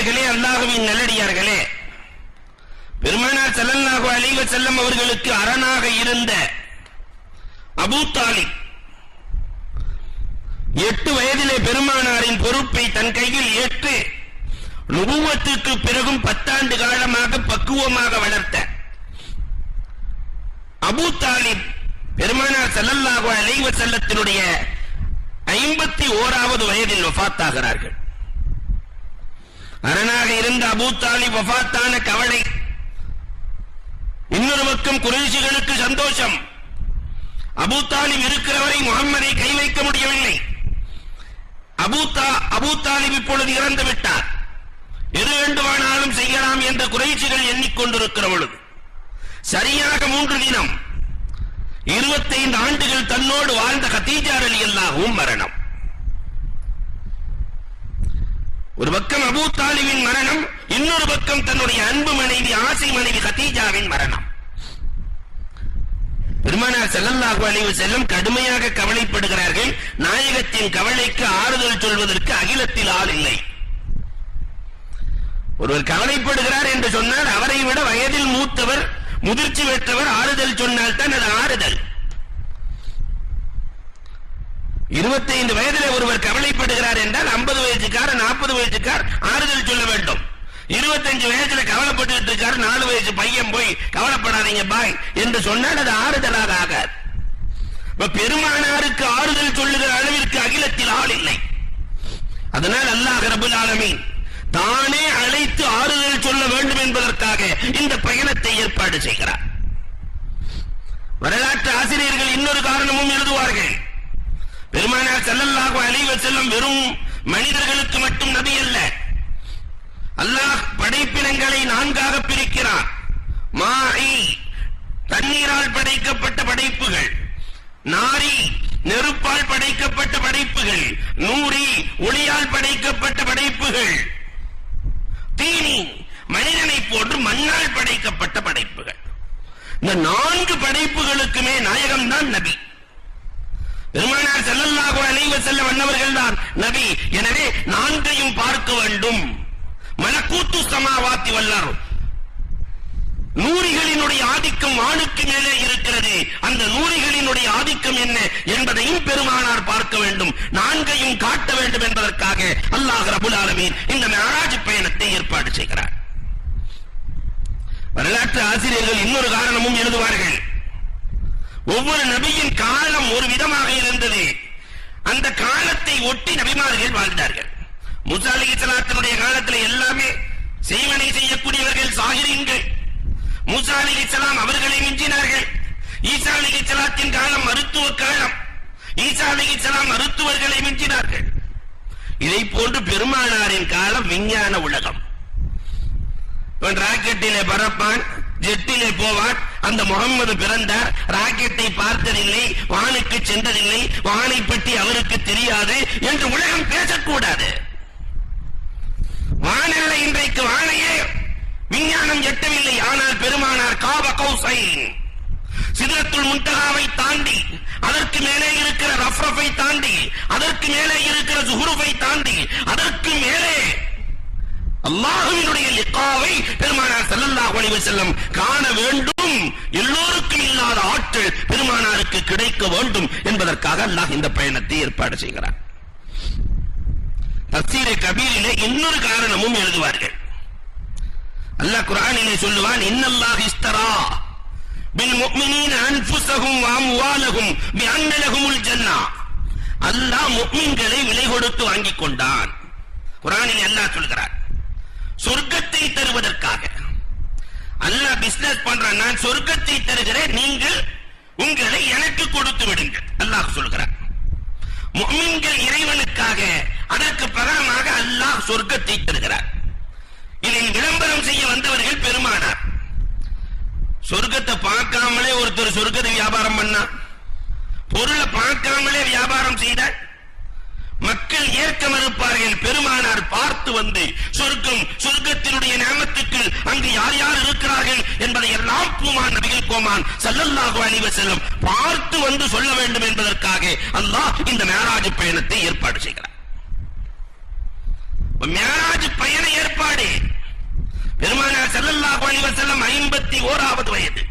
பெரியவர்களே, அல்லாஹ்வின் நல்லடியார்களே, பெருமானார் ஸல்லல்லாஹு அலைஹி வஸல்லம் அவர்களுக்கு அரணாக இருந்த அபூ தாலிப் 8 வயதிலே பெருமானாரின் பொறுப்பை தன் கையில் ஏற்று நுபுவத்துக்கு பிறகும் 10 ஆண்டு காலமாக பக்குவமாக வளர்த்த அபூ தாலிப் பெருமானார் ஸல்லல்லாஹு அலைஹி வஸல்லத்தினுடைய 51வது வயதில் வஃபாத்தாகிறார்கள். அரணாக இருந்த அபூ தாலிப் வஃபாத்தான கவலை. இன்னொரு பக்கம் குறைஷிகளுக்கு சந்தோஷம். அபூ தாலிப் இருக்கிறவரை முஹம்மதை கை வைக்க முடியவில்லை. அபூ தாலிப் இப்பொழுது இறந்து விட்டார், எது வேண்டுமானாலும் செய்யலாம் என்ற குறைஷிகள் எண்ணிக்கொண்டிருக்கிற பொழுது சரியாக 3 தினம் 25 ஆண்டுகள் தன்னோடு வாழ்ந்த கதீஜா ரலியல்லாஹு மரணம். ஒரு பக்கம் அபூ தாலிபின் மரணம், இன்னொரு பக்கம் தன்னுடைய அன்பு மனைவி ஆசை மனைவி கதீஜாவின் மரணம். பெருமானார் ஸல்லல்லாஹு அலைஹி வஸல்லம் கடுமையாக கவலைப்படுகிறார்கள். நாயகத்தின் கவலைக்கு ஆறுதல் சொல்வதற்கு அகிலத்தில் ஆள் இல்லை. ஒருவர் கவலைப்படுகிறார் என்று சொன்னால் அவரை விட வயதில் மூத்தவர், முதிர்ச்சி பெற்றவர் ஆறுதல் சொன்னால் தான் அது ஆறுதல். 25 வயதிலே ஒருவர் கவலைப்படுகிறார் என்றால் 50 வயசுக்கார 40 வயசுக்கார் ஆறுதல் சொல்ல வேண்டும். 25 வயசுல கவலைப்பட்டு இருக்காரு 4 வயசு பையன் போய் கவலைப்படாதீங்க பாய் என்று சொன்னால் அது ஆறுதலாக ஆகாது. பெருமானாருக்கு ஆறுதல் சொல்லுகிற அளவிற்கு அகிலத்தில் ஆள் இல்லை. அதனால் அல்லாஹ் ரப்பல் ஆலமீன் தானே அழைத்து ஆறுதல் சொல்ல வேண்டும் என்பதற்காக இந்த பயணத்தை ஏற்பாடு செய்கிறார். வரலாற்று ஆசிரியர்கள் இன்னொரு காரணமும் எழுதுவார்கள். பெருமானார் ஸல்லல்லாஹு அலைஹி வஸல்லம் வெறும் மனிதர்களுக்கு மட்டும் நபி அல்ல. அல்லாஹ் படைப்பினங்களை 4ஆக பிரிக்கிறார். மாஇ தண்ணீரால் படைக்கப்பட்ட படைப்புகள், நாரி நெருப்பால் படைக்கப்பட்ட படைப்புகள், நூரி ஒளியால் படைக்கப்பட்ட படைப்புகள், தீனி மனிதனை போன்று மண்ணால் படைக்கப்பட்ட படைப்புகள். இந்த 4 படைப்புகளுக்குமே நாயகம் தான் நபி. பெருமானார் ஸல்லல்லாஹு அலைஹி வஸல்லம் அன்னவர்கள் தான் நபி. எனவே 4ஐயும் பார்க்க வேண்டும். மலக்கூத்து ஸமாவாத்தி வல் அர்த், நூறிகளினுடைய ஆதிக்கம் வானுக்கு மேலே இருக்கிறது. அந்த நூறிகளினுடைய ஆதிக்கம் என்ன என்பதையும் பெருமானார் பார்க்க வேண்டும். 4ஐயும் காட்ட வேண்டும் என்பதற்காக அல்லாஹ் ரப்பல் ஆலமீன் இந்த மிஅராஜ் பயணத்தை ஏற்பாடு செய்கிறார். வரலாற்று ஆசிரியர்கள் இன்னொரு காரணமும் எழுதுவார்கள். ஒவ்வொரு நபியின் காலம் ஒரு விதமாக இருந்தது. அந்த காலத்தை ஒட்டி நபிமார்கள் வாழ்ந்தார்கள். மூசா அலைஹிஸ்ஸலாத்தினுடைய காலத்தில் எல்லாமே செய்வனை செய்யக்கூடியவர்கள் சாகிரீன்கள். மூசா அலைஹிஸ்ஸலாம் அவர்களை மிஞ்சினார்கள். ஈசா அலைஹிஸ்ஸலாத்தின் காலம் மருத்துவ காலம். ஈசா அலைஹிஸ்ஸலாம் மருத்துவர்களை மிஞ்சினார்கள். இதை போன்று பெருமானாரின் காலம் விஞ்ஞான உலகம். ராக்கெட்டிலே பறப்பான், ஜெட்டிலே போவான். அந்த முகம்மது பிறந்தார், ராக்கெட்டை பார்த்ததில்லை, வானுக்கு சென்றதில்லை, வானை பற்றி அவருக்கு தெரியாது என்று உலகம் பேசக்கூடாது. வானல்ல இன்றைக்கு வானையே விஞ்ஞானம் எட்டவில்லை. ஆனால் பெருமானார் காப கௌசைன், சிதறத்துல் முன்தகாவை தாண்டி, அதற்கு மேலே இருக்கிற ரஃப்ரஃபை தாண்டி, அதற்கு மேலே இருக்கிற ஜுஹ்ருஃபை தாண்டி, அதற்கு மேலே அல்லாஹ்வினுடைய லிகாவை பெருமானார் ஸல்லல்லாஹு அலைஹி வஸல்லம் காண வேண்டும். எல்லோருக்கும் இல்லாத ஆற்றல் பெருமானாருக்கு கிடைக்க வேண்டும் என்பதற்காக அல்லாஹ் இந்த பயணத்தை ஏற்பாடு செய்கிறார். தஃசீர் கபீரிலே இன்னொரு காரணமும் எழுதுவார்கள். அல்லாஹ் குர்ஆனிலே சொல்லுவான், இன்னல்லாஹ் இஸ்தரா பில் முஃமினீன அன்ஃபுஸஹும் வ அம்வாலஹும் பிஅன்ன லஹுமுல் ஜன்னah. அல்லாஹ் முஃமின்களை விலை கொடுத்து வாங்கிக் கொண்டான். குர்ஆனிலே அல்லாஹ் சொல்கிறார், சொர்க்கத்தை தருவதற்காக. அல்லாஹ் பிசினஸ் பண்றான், நான் சொர்க்கத்தை தருகிறேன், நீங்கள் உங்களை எனக்கு கொடுத்து விடுங்கள் அல்லாஹ் சொல்கிறார். முஃமின்கள் இறைவனுக்காக, அதற்கு பகரமாக அல்லாஹ் சொர்க்கத்தை தருகிறார். இதை விளம்பரம் செய்ய வந்தவர்கள் பெருமானார். சொர்க்கத்தை பார்க்காமலே ஒருத்தர் சொர்க்கத்தை வியாபாரம் பண்ணா, பொருளை பார்க்காமலே வியாபாரம் செய்தார், மக்கள் ஏற்க மறுப்பார்கள். பெருமானார் பார்த்து வந்து சொர்க்கம், சொர்க்கத்தினுடைய நியமத்துக்கு அங்கு யார் யார் இருக்கிறார்கள் என்பதை எல்லாம் பூமான் நபிகள் கோமான் ஸல்லல்லாஹு அலைஹி வஸல்லம் பார்த்து வந்து சொல்ல வேண்டும் என்பதற்காக அல்லாஹ் இந்த மிஅராஜ் பயணத்தை ஏற்பாடு செய்கிறார். மிஅராஜ் பயண ஏற்பாடு அலைஹி வஸல்லம் 51வது வயது.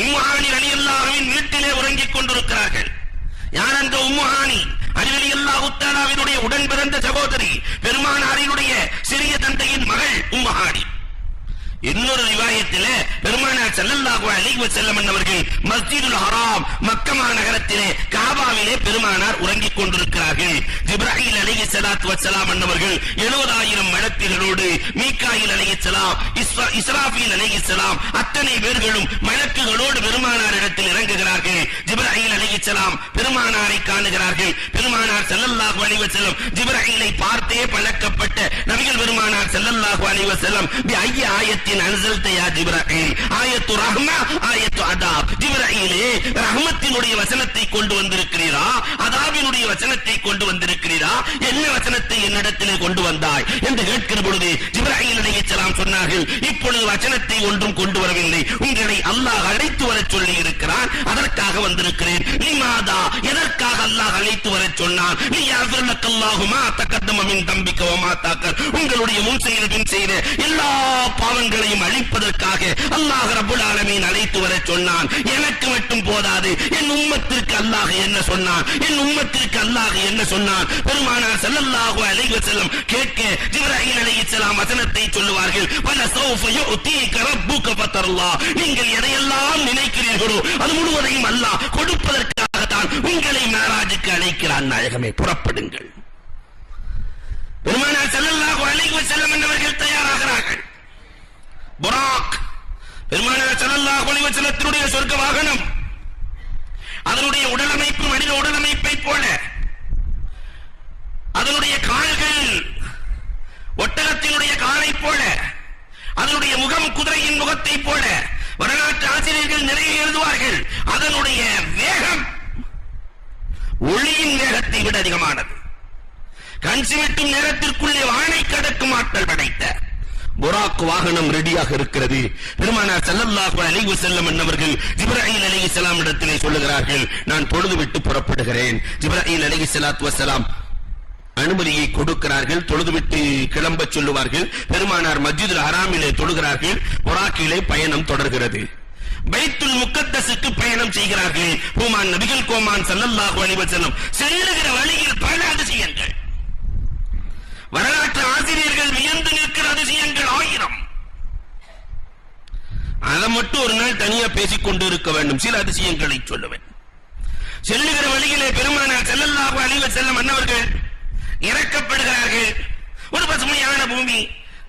உம்மு ஹானி ரலியல்லாஹு அன்ஹா வீட்டிலே உறங்கிக் கொண்டிருக்கிறார்கள். யார் அந்த உம்மு ஹானி? அலி ரலியல்லாஹு தஆலாவினுடைய உடன் பிறந்த சகோதரி, பெருமானாரினுடைய சிறிய தந்தையின் மகள் உம்மு ஹானி. இன்னொரு ரிவாயத்திலே பெருமானார் ஸல்லல்லாஹு அலைஹி வஸல்லம் அவர்கள் மஸ்ஜிதுல் ஹராம் மக்கா நகரத்திலே காபாவிலே பெருமானார் உறங்கிக் கொண்டிருக்கிறார்கள். ஜிப்ராயில் அலைஹிஸ்ஸலாத்து வஸ்ஸலாம் அவர்கள் 70000 மலக்குகளோடு, மீகாயில் அலைஹிஸ்ஸலாம், இஸ்ராஃபீல் அலைஹிஸ்ஸலாம் அத்தனை பேர்களும் மலக்குகளோடு பெருமானார் இடத்தில் இறங்குகிறார்கள். ஜிப்ராயில் அலைஹிஸ்ஸலாம் பெருமானாரை காணுகிறார்கள். பெருமானார் ஸல்லல்லாஹு அலைஹி வஸல்லம் ஜிப்ராயிலை பார்த்தே பழக்கப்பட்ட நபிகள் பெருமானார் ஸல்லல்லாஹு அலைஹி வஸல்லம் பி ஐய ஆயத்தின் அன்ஸல்த யா ஜிப்ராயில், ஆயத்து ரஹ்மா ஆயத்து அதாப். ஜிப்ராயிலே ரஹ்மத்தினுடைய வசனத்தை கொண்டு வந்திருக்கிறீரா, அதாபினுடைய வசனத்தை கொண்டு வந்திருக்கிறீரா, என்ன வசனத்தை என்னிடத்திலே கொண்டு வந்தாய் என்று கேட்கிற பொழுது ஜிப்ராயில் அலைஹிஸ்ஸலாம் சொன்னார்கள், இப்பொழுது வசனத்தை ஒன்றும் கொண்டு வரவில்லை, உங்களை அல்லாஹ் அழைத்து வரச் சொல்லி இருக்கிறான், அதற்காக வந்திருக்கிறேன். லிமாதா, எதற்காக அல்லாஹ் அழைத்து வரச் சொன்னான்? லியஃபிர் லக்கல்லாஹு மா தகத்தம மின் தம்பிக வ மா தஅக்கர், உங்களுடைய முன் செய்த பின் செய்த எல்லா பாவங்களையும் அழிப்பதற்காக அல்லாஹ் ரப்பல் ஆலமீன் அழைத்து வரச் சொன்னான். எனக்கு மட்டும் போதாது, என் உம்மத்திற்கு அல்லாஹ் என்ன சொன்னான், என் உம்மத்திற்கு அல்லாஹ் என்ன சொன்னான்? பெருமானார் ஸல்லல்லாஹு அலைஹி வஸல்லம் கேட்க ஜிப்ராயில் அலைஹிஸ்ஸலாம் வசனத்தை சொல்லுவார்கள், வல சௌஃப யுதீக ரப்புக ஃபதர்லா, நீங்கள் எதையெல்லாம் நினைக்கிறீர்களோ அது முழுவதையும் அல்லாஹ் கொடுப்பதற்காக தான் உங்களை மேராஜுக்கு அழைக்கிறான். நாயகமே, புறப்படுங்கள். பெருமானார் ஸல்லல்லாஹு அலைஹி வஸல்லம் அவர்கள் தயாராகிறார்கள். புராக் பெருமானார் ஸல்லல்லாஹு அலைஹி வஸல்லத்தினுடைய சொர்க்க வாகனம், அதனுடைய உடலமைப்பு மனித உடலமைப்பை போல, அதனுடைய கால்கள் ஒட்டகத்தினுடைய காலை போல, அதனுடைய முகம் குதிரையின் முகத்தை போல வரலாற்று ஆசிரியர்கள் நிறைய எழுதுவார்கள். அதனுடைய வேகம் ஒளியின் வேகத்தை விட அதிகமானது. கண் சிமிட்டும் நேரத்திற்குள்ளே வானை கடக்கும் ஆற்றல் படைத்த புராக் வாகனம் ரெடியாக இருக்கிறது. பெருமானார் ஸல்லல்லாஹு அலைஹி வஸல்லம் அவர்கள் ஜிப்ராயில் அலைஹிஸ்ஸலாம் இடத்திலே சொல்லுகிறார்கள், நான் பொழுது விட்டு புறப்படுகிறேன். ஜிப்ராயில் அலைஹிஸ்ஸலாத்து வஸ்ஸலாம் அனுமதியை கொடுக்கிறார்கள். தொழுதுவிட்டு கிளம்ப சொல்லுவார்கள். பெருமானார் மஸ்ஜிதுல் ஹராமிலே தொழுகிறார்கள். புராக்கிலே பயணம் தொடர்கிறது. பைத்துல் முக்கத்தஸுக்கு பயணம் செய்கிறார்கள். பூமான் நபிகள் கோமான் ஸல்லல்லாஹு அலைஹி வஸல்லம் செல்லுகிற வழியில் பல அதிசயங்கள், வரலாற்று ஆசிரியர்கள் வியந்து நிற்கிற அதிசயங்கள் 1000. அதை மட்டும் ஒரு நாள் தனியா பேசிக் கொண்டு இருக்க வேண்டும். சில அதிசயங்களை சொல்லுவேன். செல்லுகிற வழியிலே பெருமானார் ஸல்லல்லாஹு அலைஹி வஸல்லம் அன்னவர்கள் இறக்கப்படுகிறார்கள். ஒரு பசுமையான பூமி.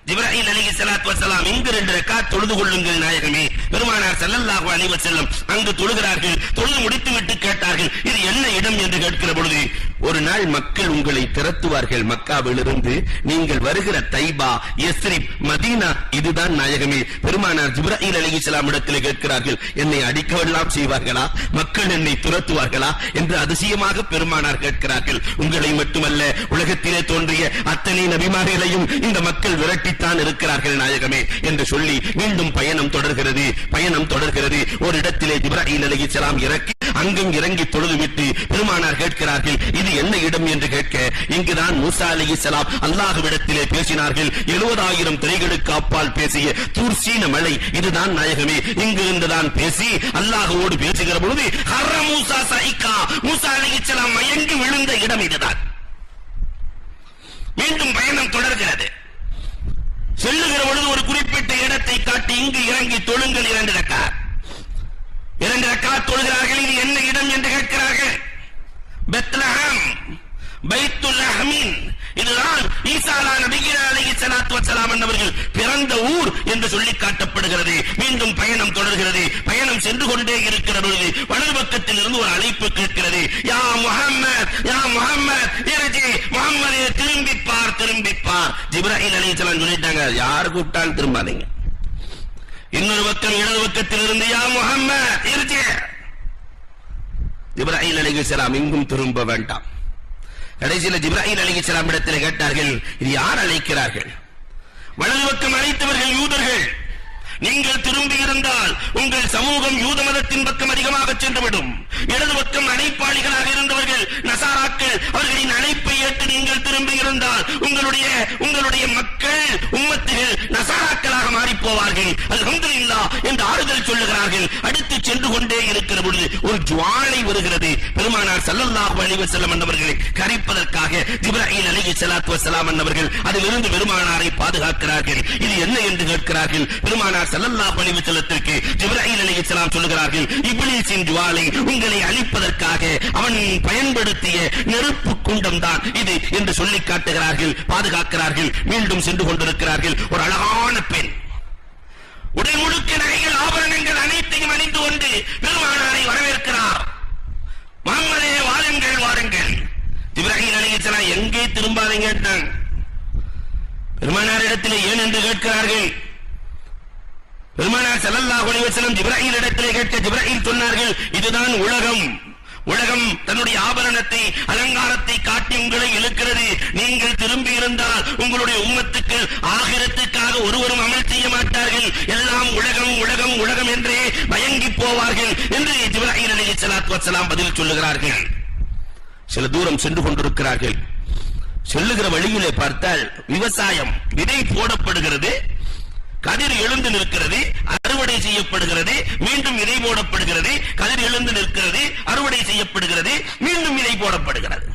ஜிப்ராயில் அலைஹிஸ்ஸலாத்து வஸ்ஸலாம் இங்கு 2 ரக்காத் தொழுது கொள்ளுங்கள் நாயகமே. பெருமானார் ஸல்லல்லாஹு அலைஹி வஸல்லம் அங்கு தொழுகிறார்கள். தொழுது முடித்துவிட்டு கேட்டார்கள், இது என்ன இடம் என்று கேட்கிற பொழுது, ஒரு நாள் மக்கள் உங்களை திரட்டுவார்கள் மக்காவிலிருந்து, நீங்கள் வருகிற தைபா, யஸ்ரிப், மதீனா இதுதான் நாயகமே. பெருமானார் ஜிப்ராயில் அலைஹிஸ்ஸலாம் இடத்தில் கேட்கிறார்கள், என்னை அடிக்கவெல்லாம் செய்வார்களா, மக்கள் என்னை துரத்துவார்களா என்று அதிசயமாக பெருமானார் கேட்கிறார்கள். உங்களை மட்டுமல்ல, உலகத்திலே தோன்றிய அத்தனை நபிமார்களையும் இந்த மக்கள் விரட்டித்தான் இருக்கிறார்கள் நாயகமே என்று சொல்லி மீண்டும் பயணம் தொடர்கிறது. ஒரு இடத்திலே ஜிப்ராயில் அலைஹிஸ்ஸலாம் இறக்கி அங்கும் இறங்கி தொழுதுவிட்டு பெருமானார் கேட்கிறார்கள், இது என்ன இடம் என்று கேட்க, இங்குதான் மூசா அலைஹிஸ்ஸலாம் அல்லாஹ்விடத்திலே பேசினார்கள். 70000 திரைகளுக்கு அப்பால் பேசிய தூர்சீன மலை இதுதான் நாயகமே. இங்கு இருந்துதான் பேசி அல்லாஹ்வோடு பேசுகிற பொழுது ஹர்ர மூசா சைகா, மூசா அலைஹிஸ்ஸலாம் மயங்கி விழுந்த இடம் இதுதான். மீண்டும் பயணம் தொடர்கிறது. செல்லுகிற பொழுது ஒரு குறிப்பிட்ட இடத்தை காட்டி இங்கு இறங்கி தொழுங்கள் 2 ரக்காத். 2 ரக்காத் தொழுகிறார்கள். இது என்ன இடம் என்று கேட்கிறார்கள். பெத்லஹம், பைத்துல் லஹ்மின், இதுதான் ஈசா அலைஹிஸ்ஸலாத்து வஸ்ஸலாம் அவர்கள் பிறந்த ஊர் என்று சொல்லி காட்டப்படுகிறது. மீண்டும் பயணம் தொடர்கிறது. பயணம் சென்று கொண்டே இருக்கிற பொழுது வலது பக்கத்தில் இருந்து ஒரு அழைப்பு கேட்கிறது, யா முஹம்மத், யா முஹம்மத் இர்ஜி, முஹம்மதே திரும்பிப்பார், திரும்பிப்பார். ஜிப்ராயில் அலைஹிஸ்ஸலாம் சொல்லிட்டாங்க, யார் கூப்பிட்டாலும் திரும்பாதீங்க. இன்னொரு பக்கம் இடது பக்கத்தில் இருந்து யா முஹம்மத் இர்ஜி. ஜிப்ராயில் அலைஹிஸ்ஸலாம் இங்கும் திரும்ப வேண்டாம். கடைசியில் ஜிப்ராயில் அலைஹிஸ்ஸலாம் இடத்தில் கேட்டார்கள், இது யார் அழைக்கிறார்கள்? வலது பக்கம் அழைத்தவர்கள் யூதர்கள். நீங்கள் திரும்பி இருந்தால் உங்கள் சமூகம் யூத மதத்தின் பக்கம் அதிகமாக சென்றுவிடும். இடது பக்கம் அழைப்பாளிகளாக இருந்தவர்கள் நசாராக்கள், அவர்களின் அழைப்பை ஏற்று நீங்கள் திரும்பி இருந்தால் உங்களுடைய மக்கள் உம்மத்துகள் நசாராக்களாக மாறி போவார்கள். அல்ஹம்துலில்லாஹ் என்று ஆறுதல் சொல்லுகிறார்கள். அடுத்து சென்று கொண்டே இருக்கிற பொழுது ஒரு ஜுவாலை வருகிறது. பெருமானார் ஸல்லல்லாஹு அலைஹி வஸல்லம் அவர்களை கரிப்பதற்காக ஜிப்ராயில் அலைஹிஸ்ஸலாத்து வஸ்ஸலாம் அவர்கள் அதிலிருந்து பெருமானாரை பாதுகாக்கிறார்கள். இது என்ன என்று கேட்கிறார்கள். பெருமானார் ஸல்லல்லாஹு அலைஹி வஸல்லத்திற்கு ஜிப்ராயில் அலைஹிஸ்ஸலாம் சொல்லுகிறார்கள், இப்லீஸின் ஜுவாலை உங்களை அழிப்பதற்காக அவன் பயன்படுத்திய நெருப்பு குண்டம் தான் இது என்று சொல்லி காட்டுகிறார்கள், பாதுகாக்கிறார்கள். மீண்டும் சென்று கொண்டிருக்கிறார்கள். ஒரு அழகான பெண் உடல் முழுக்க நகைகள் ஆபரணங்கள் அனைத்தையும் அணிந்து கொண்டு பெருமானாரை வரவேற்கிறார். முஹம்மதே வாருங்கள் வாருங்கள். ஜிப்ராயில் அலைஹிஸ்ஸலாம் எங்கே திரும்பாதீங்க பெருமானார் இடத்திலே ஏன் என்று கேட்கிறார்கள். பெருமானார் ஸல்லல்லாஹு அலைஹி வஸல்லம் ஜிப்ராயில் இடத்திலே கேட்க ஜிப்ராயில் சொன்னார்கள், இதுதான் உலகம். உலகம் தன்னுடைய ஆபரணத்தை அலங்காரத்தை காட்டி உங்களை இழுக்கிறது. நீங்கள் திரும்பி இருந்தால் உங்களுடைய உம்மத்துக்கு ஆகிரத்துக்காக ஒருவரும் அமல் செய்ய மாட்டார்கள். எல்லாம் உலகம் உலகம் உலகம் என்றே மயங்கி போவார்கள் என்று ஜிப்ராயில் அலைஹிஸ்ஸலாத்து வஸ்ஸலாம் பதில் சொல்லுகிறார்கள். சில தூரம் சென்று கொண்டிருக்கிறார்கள். செல்லுகிற வழியிலே பார்த்தால் விவசாயம், விதை போடப்படுகிறது, கதிர் எழுந்து நிற்கிறது, அறுவடை செய்யப்படுகிறது, மீண்டும் விதை போடப்படுகிறது, கதிர் எழுந்து நிற்கிறது, அறுவடை செய்யப்படுகிறது, மீண்டும் விதை போடப்படுகிறது.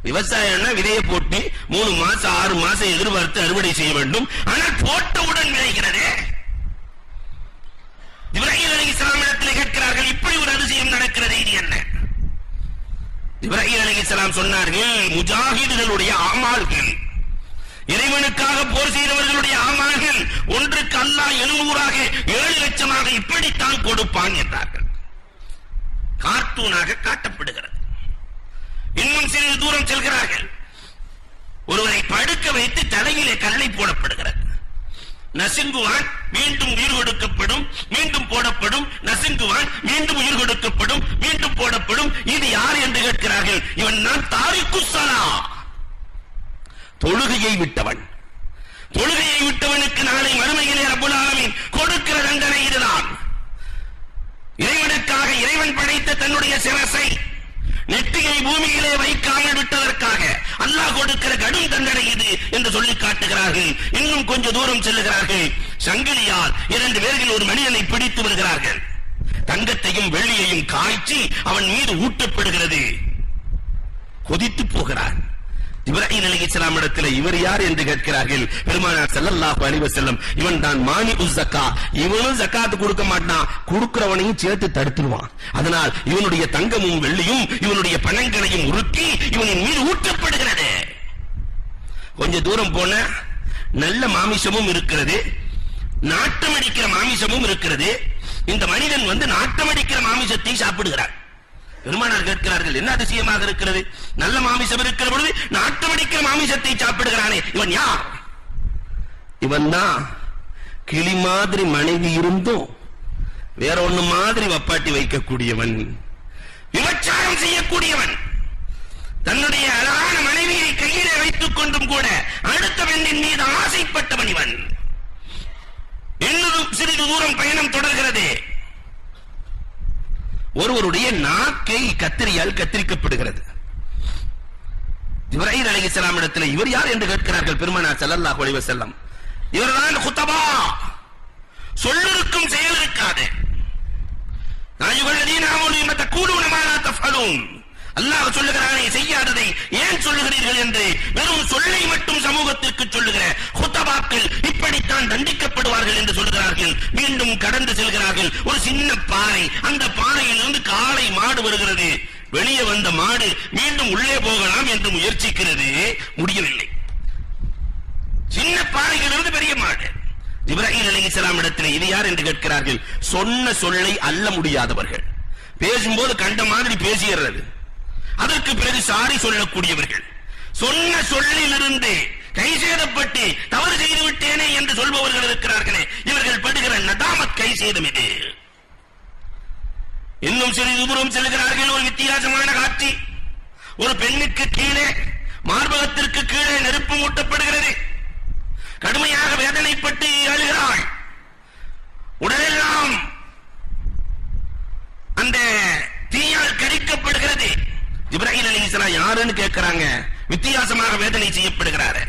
விவசாயம்னா விதையை போட்டு 3 மாசம் 6 மாசம் எதிர்பார்த்து அறுவடை செய்ய வேண்டும். ஆனால் போட்டவுடன் விளைகிறது. ஜிப்ராயில் அலைஹிஸ்ஸலாம் இடத்தில் கேட்கிறார்கள், இப்படி ஒரு அதிசயம் நடக்கிறது, இது என்ன? ஜிப்ராயில் அலைஹிஸ்ஸலாம் சொன்னார்கள், முஜாஹிதுகளுடைய அமால்கள், இறைவனுக்காக போர் செய்தவர்களுடைய அமால்கள் ஒன்றுக்கு அல்லாஹ் 700ஆக 7 லட்சமாக இப்படித்தான் கொடுப்பான் என்றார்கள். கார்ட்டூனாக காட்டப்படுகிறது. இன்னும் சிறிது தூரம் செல்கிறார்கள். ஒருவரை படுக்க வைத்து தலையிலே கல்லை போடப்படுகிறது. நசுங்குவான், மீண்டும் உயிர் கொடுக்கப்படும், மீண்டும் போடப்படும், நசுங்குவான், மீண்டும் உயிர் கொடுக்கப்படும், மீண்டும் போடப்படும். இது யார் என்று கேட்கிறார்கள். இவன் நான் தாரிக்குஸ் ஸலாத், தொழுகையை விட்டவன். தொழுகையை விட்டவனுக்கு நாளை மறுமையிலே ரப்பல் ஆலமீன் கொடுக்கிற தண்டனை இதுதான். இறைவனுக்காக இறைவன் படைத்த தன்னுடைய சிரசை நெற்றியை பூமியிலே வைக்காமல் விட்டதற்காக அல்லாஹ் கொடுக்கிற கடும் தண்டனை இது என்று சொல்லி காட்டுகிறார்கள். இன்னும் கொஞ்ச தூரம் செல்லுகிறார்கள். சங்கிலியால் 2 பேர்கள் ஒரு மனிதனை பிடித்து வருகிறார்கள். தங்கத்தையும் வெள்ளியையும் காய்ச்சி அவன் மீது ஊட்டப்படுகிறது. கொதித்து போகிறான். ஜிப்ராயில் அலைஹிஸ்ஸலாம் இடத்தில் இவர் யார் என்று கேட்கிறார்கள். பெருமானார் ஸல்லல்லாஹு அலைஹி வஸல்லம், இவன் தான் மானிஉஸ் ஸக்கா, இவனும் ஜகாத் கொடுக்க மாட்டான், கொடுக்கிறவனையும் சேர்த்து தடுத்துடுவான். அதனால் இவனுடைய தங்கமும் வெள்ளியும் இவனுடைய பணங்களையும் உருக்கி இவனின் மீது ஊற்றப்படுகிறது. கொஞ்ச தூரம் போன நல்ல மாமிசமும் இருக்கிறது, நாட்டமடிக்கிற மாமிசமும் இருக்கிறது. இந்த மனிதன் நாட்டமடிக்கிற மாமிசத்தை சாப்பிடுகிறார். பெருமானார் கேட்கிறார்கள், என்ன அதிசயமாக இருக்கிறது? நல்ல மாமிசம் இருக்கிற பொழுது நாட்டமடிக்கிற மாமிசத்தை சாப்பிடுகிறானே, இவன் யார்? இவன் தான் கிளி மாதிரி மனைவி இருந்தும் வேற ஒண்ணு மாதிரி வப்பாட்டி வைக்கக்கூடியவன், விபச்சாரம் செய்யக்கூடியவன், தன்னுடைய அழகான மனைவியை கையிலே வைத்துக் கொண்டும் கூட அடுத்த பெண்ணின் மீது ஆசைப்பட்டவன் இவன். இன்னும் சிறிது தூரம் பயணம் தொடர்கிறது. ஒருவருடைய நாக்கை கத்திரியால் கத்திரிக்கப்படுகிறது. ஜிப்ராயில் அலைஹிஸ்ஸலாம் இடத்தில் இவர் யார் என்று கேட்கிறார்கள். பெருமானார் ஸல்லல்லாஹு அலைஹி வஸல்லம், இவர்தான் குத்தபா, சொல்லிருக்கும் செயல் இருக்காது. அல்லாஹ் சொல்லுகிறானே செய்யாததை ஏன் சொல்லுகிறீர்கள் என்று வெறும் சொல்லை மட்டும் சமூகத்திற்கு சொல்லுகிற குத்தபாக்கள் இப்படித்தான் தண்டிக்கப்படுவார்கள் என்று சொல்கிறார்கள். மீண்டும் கடந்து செல்கிறார்கள். ஒரு சின்ன பாறை, அந்த பாறையிலிருந்து காளை மாடு வருகிறது. வெளியே வந்த மாடு மீண்டும் உள்ளே போகலாம் என்று முயற்சிக்கிறது, முடியவில்லை. சின்ன பாறையிலிருந்து பெரிய மாடு. ஜிப்ராயில் அலைஹிஸ்ஸலாம் இடத்தில் இது யார் என்று கேட்கிறார்கள். சொன்ன சொல்லை அல்ல முடியாதவர்கள், பேசும்போது கண்ட மாதிரி பேசிடுறது, அதற்கு பிறகு சாரி சொல்லக்கூடியவர்கள், சொன்ன சொல்லிலிருந்து கை சேதப்பட்டு தவறு செய்து விட்டேனே என்று சொல்பவர்கள் இருக்கிறார்களே, இவர்கள் படுகிற நதாமத் கை சேதம் இது. இன்னும் சிறிது தூரம் செல்கிறார்கள். ஒரு வித்தியாசமான காட்சி. ஒரு பெண்ணுக்கு கீழே, மார்பகத்திற்கு கீழே நெருப்பு மூட்டப்படுகிறது. கடுமையாக வேதனைப்பட்டு அழுகிறாள். உடலெல்லாம் அந்த தீயால் கரிக்கப்படுகிறது. ஜிப்ராயில் அலைஹிஸ்ஸலாம் யாருன்னு கேட்கிறாங்க. வித்தியாசமாக வேதனை செய்யப்படுகிறார்.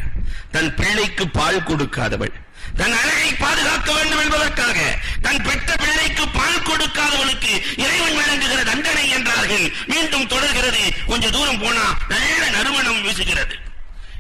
தன் பிள்ளைக்கு பால் கொடுக்காதவள், தன் அழகை பாதுகாக்க வேண்டும் என்பதற்காக தன் பெற்ற பிள்ளைக்கு பால் கொடுக்காதவளுக்கு இறைவன் வழங்குகிற தண்டனை என்றார்கள். மீண்டும் தொடர்கிறது. கொஞ்ச தூரம் போனா நல்ல நறுமணம் வீசுகிறது.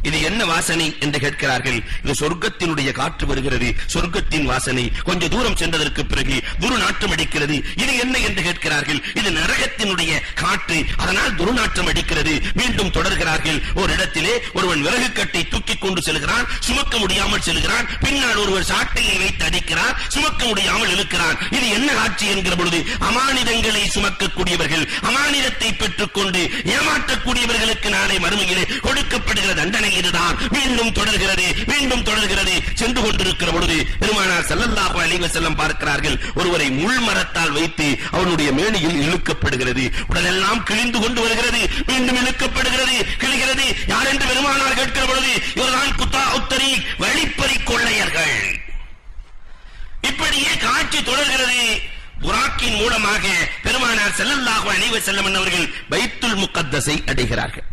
இது என்ன வாசனை என்று கேட்கிறார்கள். இது சொர்க்கத்தினுடைய காற்று வருகிறது, சொர்க்கத்தின் வாசனை. கொஞ்ச தூரம் சென்றதற்கு பிறகு துர்நாற்றம் அடிக்கிறது. இது என்ன என்று கேட்கிறார்கள். இது நரகத்தினுடைய காற்று, அதனால் துர்நாற்றம் அடிக்கிறது. மீண்டும் தொடர்கிறார்கள். ஒரு இடத்திலே ஒருவன் விறகு கட்டை தூக்கி கொண்டு செல்கிறான், சுமக்க முடியாமல் செல்கிறான். பின்னால் ஒருவர் சாட்டையை வைத்து அடிக்கிறார், சுமக்க முடியாமல் இழுக்கிறான். இது என்ன ஆட்சி என்கிற பொழுது அமானிதங்களை சுமக்கக்கூடியவர்கள், அமானிதத்தை பெற்றுக்கொண்டு ஏமாற்றக்கூடியவர்களுக்கு நாளை மறுமையிலே கொடுக்கப்படுகிற தண்டனை இதுதான். மீண்டும் தொடர்கிறது, மீண்டும் தொடர்கிறது. சென்று கொண்டிருக்கிற பொழுது பெருமானார் ஸல்லல்லாஹு அலைஹி வஸல்லம் பார்க்கிறார்கள். ஒருவரை முள் மரத்தால் வைத்து அவனுடைய மேனியில் இழுக்கப்படுகிறது. உடலெல்லாம் கிழிந்து கொண்டு வருகிறது. மீண்டும் இழுக்கப்படுகிறது, கிழிகிறது. யார் என்று பெருமானார் கேட்கிற பொழுது இவர்தான் குத்தா உத்தரி, வழிப்பறி கொள்ளையர்கள். இப்படியே காட்சி தொடர்கிறது. புராக்கின் மூலமாக பெருமானார் ஸல்லல்லாஹு அலைஹி வஸல்லம் அவர்கள் பைத்துல் முகத்தஸை அடைகிறார்கள்.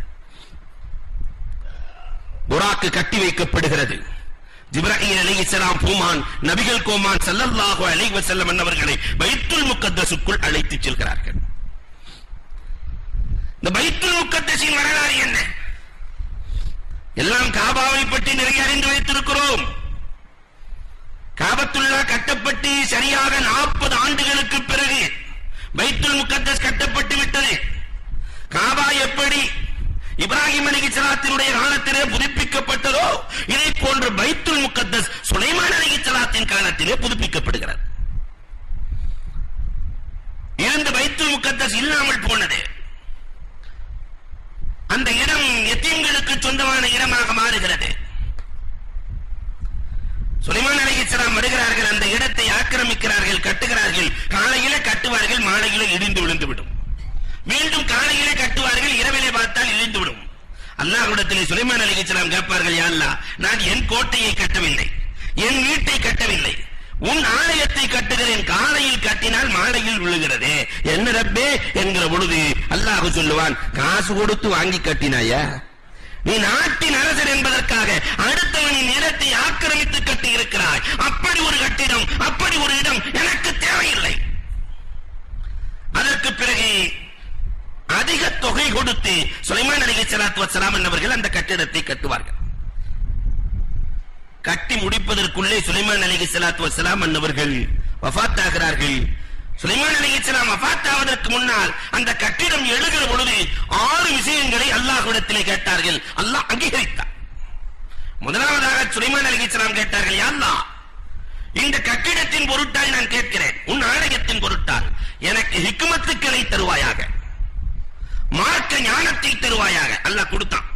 புராக்கு கட்டி வைக்கப்படுகிறது. ஜிப்ராயில் அலைஹிஸ்ஸலாம் பூமான் நபிகள் கோமான் ஸல்லல்லாஹு அலைஹி வஸல்லம் அவர்களை பைத்துல் முகத்தஸுக்குள் அழைத்துச் செல்கிறார்கள். இந்த பைத்துல் முகத்தஸின் வரலாறு என்ன? எல்லாம் காபாவை பற்றி நிறைய அறிந்து வைத்திருக்கிறோம். காபத்துல்லா கட்டப்பட்டு சரியாக 40 ஆண்டுகளுக்கு பிறகு பைத்துல் முகத்தஸ் கட்டப்பட்டு விட்டது. காபா எப்படி இப்ராஹிம் அலைஹிஸ்ஸலாத்தினுடைய காலத்திலே புதுப்பிக்கப்பட்டதோ இதை போன்ற பைத்துல் முகத்தஸ் சுலைமான் அலைஹிஸ்ஸலாத்தின் காலத்திலே புதுப்பிக்கப்படுகிறது. இருந்த பைத்துல் முகத்தஸ் இல்லாமல் போனது. அந்த இடம் யத்தீம்களுக்கு சொந்தமான இடமாக மாறுகிறது. சுலைமான் அலைஹிஸ்ஸலாம் வருகிறார்கள், அந்த இடத்தை ஆக்கிரமிக்கிறார்கள், கட்டுகிறார்கள். காலையிலே கட்டுவார்கள், மாலையிலே இடிந்து விழுந்துவிடும். மீண்டும் காலையிலே கட்டுவார்கள், இரவிலே பார்த்தால் இழிந்துவிடும். அல்லாஹ்விடத்திலே சுலைமான் அலைஹிஸ்ஸலாம் கேட்பார்கள், யா அல்லாஹ், நான் என் கோட்டையை கட்டவில்லை, என் வீட்டை கட்டவில்லை, உன் ஆலயத்தை கட்டுகிறேன். காலையில் கட்டினால் மாலையில் விழுகிறது, என்ன ரப்பே என்கிற பொழுது அல்லாஹ் சொல்லுவான், காசு கொடுத்து வாங்கி கட்டினாயா? நீ நாட்டின் அரசர் என்பதற்காக அடுத்தவனின் இடத்தை ஆக்கிரமித்து கட்டி இருக்கிறாய். அப்படி ஒரு கட்டிடம், அப்படி ஒரு இடம் எனக்கு தேவையில்லை. அதற்கு பிறகு அதிக தொகை கொடுத்து சுலைமான் அலைஹிஸ்ஸலாத்து வஸ்ஸலாம் என்பவர்கள் அந்த கட்டிடத்தை கட்டுவார்கள். கட்டி முடிப்பதற்குள்ளே சுலைமான் அலைஹிஸ்ஸலாத்து வஸ்ஸலாம் என்பவர்கள் வஃபாத் ஆகிறார்கள். சுலைமான் அலைஹிஸ்ஸலாம் வஃபாத் ஆவதற்கு முன்னால் அந்த கட்டிடம் எழுகிற பொழுது 6 விஷயங்களை அல்லாஹ்விடத்திலே கேட்டார்கள். அல்லாஹ் அங்கீகரித்தார். முதலாவதாக சுலைமான் அலைஹிஸ்ஸலாம் கேட்டார்கள், யா அல்லாஹ், இந்த கட்டிடத்தின் பொருட்டாய் நான் கேட்கிறேன், உன் ஆலயத்தின் பொருட்டால் எனக்கு ஹிக்மத்துக்களை தருவாயாக, மார்க்க ஞானத்தை தருவாயாக. அல்லாஹ் கொடுத்தான்.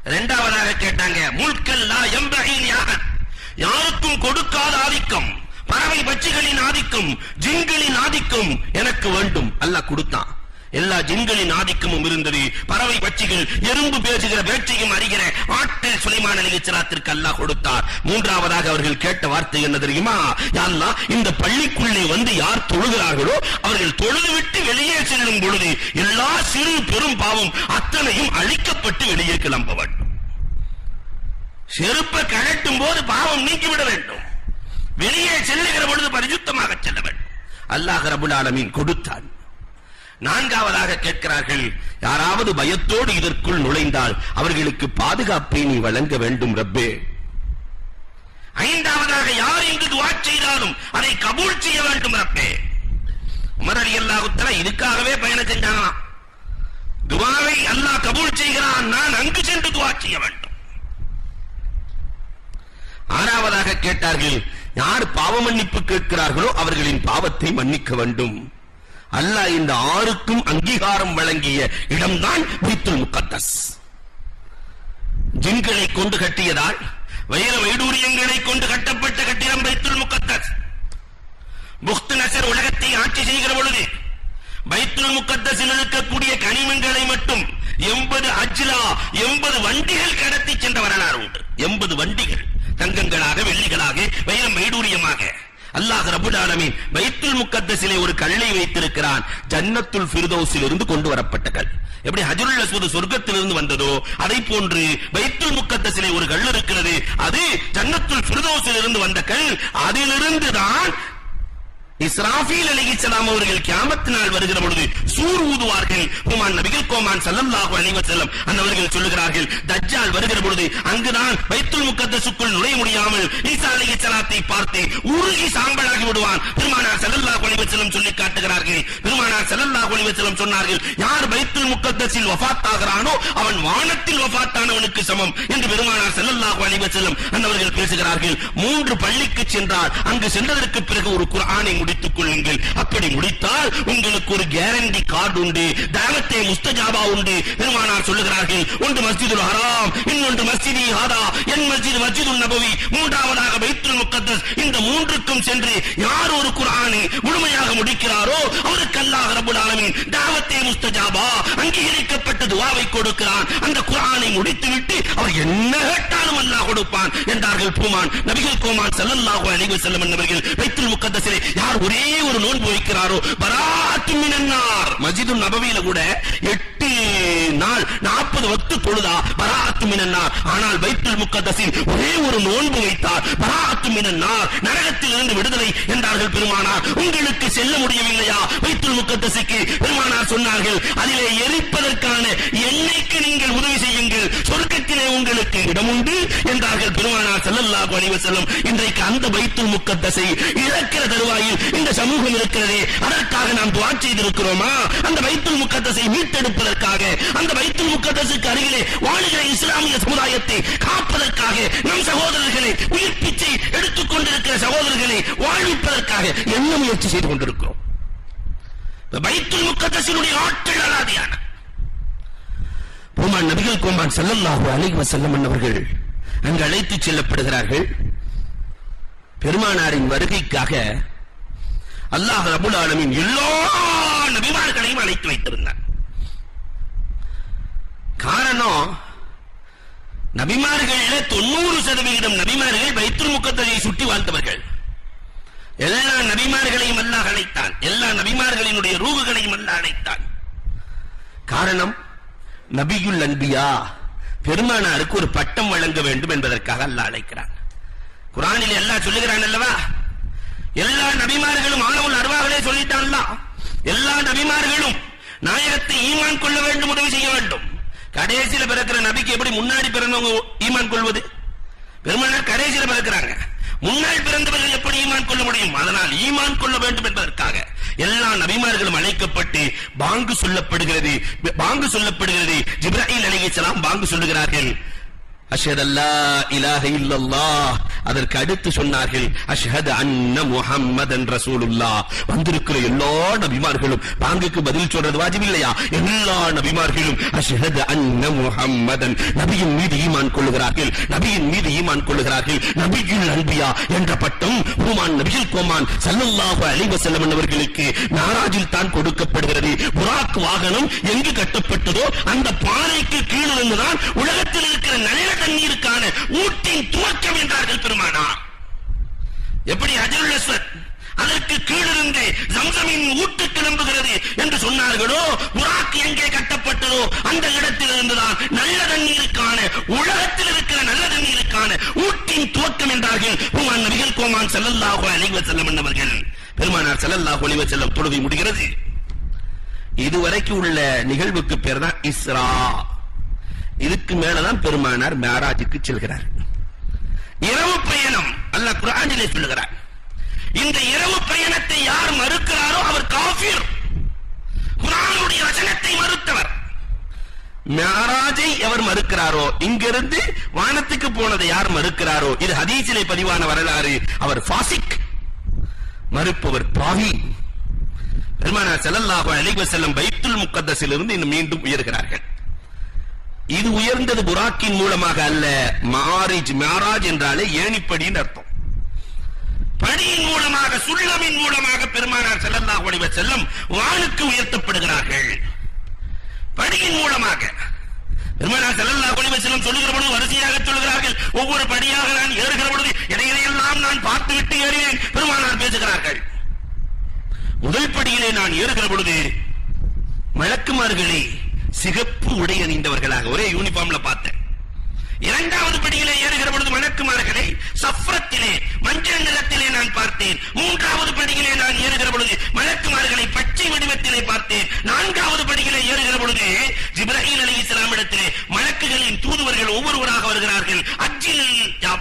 இரண்டாவதாக கேட்டாங்க, முல்கல் லா யம்பகி லிஅஹத், யாருக்கும் கொடுக்காத ஆதிக்கம், பறவை பட்சிகளின் ஆதிக்கம், ஜின்களின் ஆதிக்கம் எனக்கு வேண்டும். அல்லாஹ் கொடுத்தான். எல்லா ஜின்களின் ஆதிக்கமும் இருந்தது. பறவை பட்சிகள், எறும்பு பேசுகிற பேச்சையும் அறிகிற ஆற்றல் சுலைமான் அலைஹிஸ்ஸலாத்திற்கு அல்லாஹ் கொடுத்தார். மூன்றாவதாக அவர்கள் கேட்ட வார்த்தை என்ன தெரியுமா? யா அல்லாஹ், இந்த பள்ளிக்குள்ளே வந்து யார் தொழுகிறார்களோ அவர்கள் தொழுதுவிட்டு வெளியே செல்லும் பொழுது எல்லா சிறு பெரும் பாவம் அத்தனையும் அழிக்கப்பட்டு வெளியே கிளம்ப வேண்டும். செருப்பை கழட்டும் போது பாவம் நீக்கிவிட வேண்டும். வெளியே செல்லுகிற பொழுது பரிசுத்தமாக செல்ல வேண்டும். அல்லாஹ் ரப்பல் ஆலமீன் கொடுத்தான். நான்காவதாக கேட்கிறார்கள், யாராவது பயத்தோடு இதற்குள் நுழைந்தால் அவர்களுக்கு பாதுகாப்பை நீ வழங்க வேண்டும் ரப்பே. ஐந்தாவதாக, யார் இங்கு துஆ செய்தாலும் அதை கபூல் செய்ய வேண்டும் ரப்பே. உமர் ரலியல்லாஹு தஆலா இதுக்காகவே பயணம் செஞ்சாங்களாம். துஆவை அல்லாஹ் கபூல் செய்கிறான், நான் அங்கு சென்று துஆ செய்ய வேண்டும். ஆறாவதாக கேட்டார்கள், யார் பாவ மன்னிப்பு கேட்கிறார்களோ அவர்களின் பாவத்தை மன்னிக்க வேண்டும். அல்லாஹ் இந்த 6க்கும் அங்கீகாரம் வழங்கிய இடம்தான் பைத்துல் முகத்தஸ். ஜின்களை கொண்டு கட்டியதால், வைர வைடூரியங்களை கொண்டு கட்டப்பட்ட கட்டிடம் பைத்துல் முகத்தஸ். புக்த் நசர் உலகத்தை ஆட்சி செய்கிற பொழுது பைத்துல் முகத்தஸில் இருக்கக்கூடிய கனிமங்களை மட்டும் 80 அஜ்லா 80 வண்டிகள் கடத்தி சென்ற வரலாறு உண்டு. 80 வண்டிகள், தங்கங்களாக, வெள்ளிகளாக, வைரம் வைடூரியமாக. அல்லாஹ் ரப்பல் ஆலமீன் பைத்துல் முகத்தஸிலே ஒரு கல்லை வைத்திருக்கிறான். ஜன்னத்துல் ஃபிர்தௌஸில் இருந்து கொண்டு வரப்பட்ட கல். எப்படி ஹஜ்ருல் அஸ்வத் சொர்க்கத்திலிருந்து வந்ததோ அதை போன்று பைத்துல் முக்கத்தஸிலே ஒரு கல் இருக்கிறது, அது ஜன்னத்துல் ஃபிர்தௌஸில் இருந்து வந்த கல். அதிலிருந்து தான் இஸ்ராஃபீல் அலைஹிஸ்ஸலாம் அவர்கள் கியாமத் நாள் வருகிற பொழுது சூர் ஊதுவார்கள். ஹுமான் நபிகள் கோமான் ஸல்லல்லாஹு அலைஹி வஸல்லம் அன்னவர்கள் சொல்லுகிறார்கள், தஜ்ஜால் வருகிற பொழுது அங்குதான் பைத்துல் முக்கத்தஸுக்குள் நுழைய முடியாமல் ஈசா அலைஹிஸ்ஸலாத்தை பார்த்து உருகி சாம்பலாகி விடுவான். பெருமானார் ஸல்லல்லாஹு அலைஹி வஸல்லம் சொல்லி காட்டுகிறார்கள். பெருமானார் ஸல்லல்லாஹு அலைஹி வஸல்லம் சொன்னார்கள், யார் பைத்துல் முக்கத்தஸில் வஃபாத் ஆகிறானோ அவன் வானத்தில் வஃபாத்தானவனுக்கு சமம் என்று பெருமானார் ஸல்லல்லாஹு அலைஹி வஸல்லம் அன்னவர்கள் பேசுகிறார்கள். 3 பள்ளிக்கு சென்றால் அங்கு சென்றதற்கு பிறகு ஒரு குர்ஆனை முடித்துக் கொள்ளுங்கள். அப்படி முடித்தால் உங்களுக்கு ஒரு கேரண்டி கார்டு உண்டு, தாவத்தே முஸ்தஜாபா உண்டு. பெருமானார் சொல்லுகிறார்கள், ஒன்று மஸ்ஜிதுல் ஹராம், இன்னொன்று மஸ்ஜிதி ஹாதா, என் மஸ்ஜித் மஸ்ஜிதுல் நபவி, மூன்றாவதாக பைத்துல் முக்கத்தஸ். இந்த 3க்கும் சென்று யார் ஒரு குர்ஆனை முழுமையாக முடிக்கிறாரோ அவருக்கு அல்லாஹ் ரப்பல் ஆலமீன் தாவத்தே முஸ்தஜாபா அங்கீகரிக்கப்பட்ட துஆவை கொடுக்கிறான். அந்த குர்ஆனை முடித்துவிட்டு அவர் என்ன கேட்டாலும் அல்லாஹ் கொடுப்பான் என்றார்கள் பூமான் நபிகள் கோமான் ஸல்லல்லாஹு அலைஹி வஸல்லம் அவர்கள். பைத்துல் முக்கத்தஸிலே யார் ஒரே ஒரு நோன்பு வைக்கிறாரோ பராஅத்து மினன்னார். மஸ்ஜிதுல் நபவியில கூட 8 நாள் 40 வக்து தொழுதா பராஅத்து மினன்னார். ஆனால் பைத்துல் முக்கத்தஸில் ஒரே ஒரு நோன்பு வைத்தார் பராஅத்து மினன்னார், நரகத்தில் இருந்து விடுதலை என்றார்கள் பெருமானார். உங்களுக்கு செல்ல முடியவில்லையா பைத்துல் முக்கத்தஸுக்கு? பெருமானார் சொன்னார்கள், அதிலே எரிப்பதற்கான எண்ணெய்க்கு நீங்கள் உதவி செய்யுங்கள், சொர்க்கத்திலே உங்களுக்கு இடம் உண்டு என்றார்கள் பெருமானார் ஸல்லல்லாஹு அலைஹி வஸல்லம். இன்றைக்கு அந்த பைத்துல் முக்கத்தஸை இழக்கிற தருவாயில் இந்த சமூகம் இருக்கிறதே, அதற்காக நாம் துஆ செய்திருக்கிறோமா? அந்த பைத்துல் முக்கத்தஸை மீட்டெடுப்பதற்காக, அந்த பைத்துல் முக்கத்தஸுக்கு அருகிலே வாழுகிற இஸ்லாமிய சமுதாயத்தை காப்பதற்காக, நம் சகோதரர்களை உயிர் பிச்சை எடுத்துக் கொண்டிருக்கிற சகோதரர்களை வாழ்விப்பதற்காக என்ன முயற்சி செய்து கொண்டிருக்கிறோம்? பைத்துல் முக்கத்தஸினுடைய ஆற்றல் அலாதியான. பூமான் நபிகள் கோமான் ஸல்லல்லாஹு அலைஹி வஸல்லம் அவர்கள் அங்கு அழைத்துச் செல்லப்படுகிறார்கள். பெருமானாரின் வருகைக்காக அல்லாஹ் ரப்பல் ஆலமீன் எல்லா நபிமார்களையும் அழைத்து வைத்திருந்தார். காரணம், நபிமார்களில் 90% நபிமார்கள் பைத்துல் முக்கத்தஸை சுற்றி வாழ்ந்தவர்கள். எல்லா நபிமார்களையும் அல்லாஹ் அழைத்தான், எல்லா நபிமார்களினுடைய ரூஹுகளையும் அல்லாஹ் அழைத்தான். காரணம், நபியுல் அன்பியா, பெருமானாருக்கு ஒரு பட்டம் வழங்க வேண்டும் என்பதற்காக அல்லாஹ் அழைக்கிறான். குர்ஆனில் அல்லாஹ் சொல்லுகிறான் அல்லவா, எல்லா நபிமார்களும் ஆலமுல் அர்வாஹ்களே சொல்லிட்டான்ல, எல்லா நபிமார்களும் நாயகத்தை ஈமான் கொள்ள வேண்டும், உதவி செய்ய வேண்டும். கடைசியில பிறக்கிற நபிக்கு எப்படி முன்னாடி பிறந்தவங்க ஈமான் கொள்வது? பெருமானார் கடைசியில பிறக்கிறாங்க, முன்னாள் பிறந்தவர்கள் எப்படி ஈமான் கொள்ள முடியும்? அதனால் ஈமான் கொள்ள வேண்டும் என்பதற்காக எல்லா நபிமார்களும் அழைக்கப்பட்டு பாங்கு சொல்லப்படுகிறது. ஜிப்ராயில் அலைஹிஸ்ஸலாம் பாங்கு சொல்லுகிறார்கள், அஷ்ஹது அல்லா இலாஹ இல்லல்லாஹ். அதற்கு அடுத்து சொன்னார்கள், அஷ்ஹது அன்ன முஹம்மதன் ரசூலுல்லாஹ். வந்திருக்கிற எல்லா நபிமார்களும் பாங்குக்கு பதில் சொல்றது வாஜிப் இல்லையா? எல்லா நபிமார்களும் அஷ்ஹது அன்ன முஹம்மதன், நபியின் மீது ஈமான் கொள்ளுகிறார்கள், நபியின் மீது ஈமான் கொள்ளுகிறார்கள். நபியுல் அன்பியா என்ற பட்டம் பூமான் நபிகள் கோமான் ஸல்லல்லாஹு அலைஹி வஸல்லம் அவர்களுக்கு நாராஜில் தான் கொடுக்கப்படுகிறது. புராக் வாகனம் எங்கு கட்டப்பட்டதோ அந்த பாறைக்கு கீழிருந்துதான் உலகத்தில் இருக்கிற நல்ல தண்ணீருக்கான ஊட்டின் துவக்கம் என்றார்கள் பெருமானார். எப்படி ஹஜ்ருல் அஸ்வத் அதற்கு கீழிருந்து ஜம்சமின் ஊட்டு கிளம்புகிறது என்று சொன்னார்களோ, புராக் எங்கே கட்டப்பட்டதோ அந்த இடத்தில் இருந்துதான் நல்ல தண்ணீருக்கான, உலகத்தில் இருக்கிற நல்ல தண்ணீருக்கான ஊட்டின் துவக்கம் என்றார்கள் பூமான் நபிகள் கோமான் ஸல்லல்லாஹு அலைஹி வஸல்லம் அவர்கள். பெருமானார் ஸல்லல்லாஹு அலைஹி வஸல்லம் தொழுகை முடிகிறது. இதுவரைக்கும் உள்ள நிகழ்வுக்கு பேர் தான் இஸ்ரா. இதுக்கு மேலதான் பெருமானார் மேராஜுக்கு செல்கிறார். இரவு பயணம் அல்லாஹ் குர்ஆனிலே சொல்லுகிறார். இந்த இரவு பயணத்தை யார் மறுக்கிறாரோ அவர் காஃபிர், குர்ஆனுடைய வசனத்தை மறுத்தவர். மேராஜை எவர் மறுக்கிறாரோ, இங்கிருந்து வானத்துக்கு போனதை யார் மறுக்கிறாரோ, இது ஹதீஸிலே பதிவான வரலாறு, அவர் ஃபாசிக், மறுப்பவர் பாவி. பெருமானார் ஸல்லல்லாஹு அலைஹி வஸல்லம் பைத்துல் முக்கத்தஸிலிருந்து இன்னும் மீண்டும் உயர்கிறார்கள். இது உயர்ந்தது புராக்கின் மூலமாக அல்ல, மேராஜ் என்றாலே ஏணிப்படின்னு அர்த்தம். படியின் மூலமாக, சுள்ளமின் மூலமாக பெருமானார் ஸல்லல்லாஹு அலைஹி வஸல்லம் வானுக்கு உயர்த்தப்படுகிறார்கள். படியின் மூலமாக பெருமானார் ஸல்லல்லாஹு அலைஹி வஸல்லம் சொல்லுகிற பொழுது வரிசையாக சொல்லுகிறார்கள். ஒவ்வொரு படியாக நான் ஏறுகிற பொழுது இடையிடையெல்லாம் நான் பார்த்துவிட்டு ஏறினேன். பெருமானார் பேசுகிறார்கள், முதல் படியிலே நான் ஏறுகிற பொழுது மலக்குமார்களே சிகப்பு உடை அணிந்தவர்களாக ஒரே யூனிஃபார்ம்ல பார்த்தேன். இரண்டாவது படியிலே ஏறுகிற பொழுது மலக்குமார்களை சஃப்ரத்திலே மஞ்சள் நிறத்திலே நான் பார்த்தேன். மூன்றாவது படியிலே நான் ஏறுகிற பொழுது மலக்குமார்களை பச்சை வடிவத்திலே பார்த்தேன். நான்காவது படியிலே ஏறுகிற பொழுது ஜிப்ரீல் அலைஹிஸ்ஸலாம் இடத்திலே மலக்குகளின் தூதுவர்கள் ஒவ்வொருவராக வருகிறார்கள். அஜ்ஜில் யா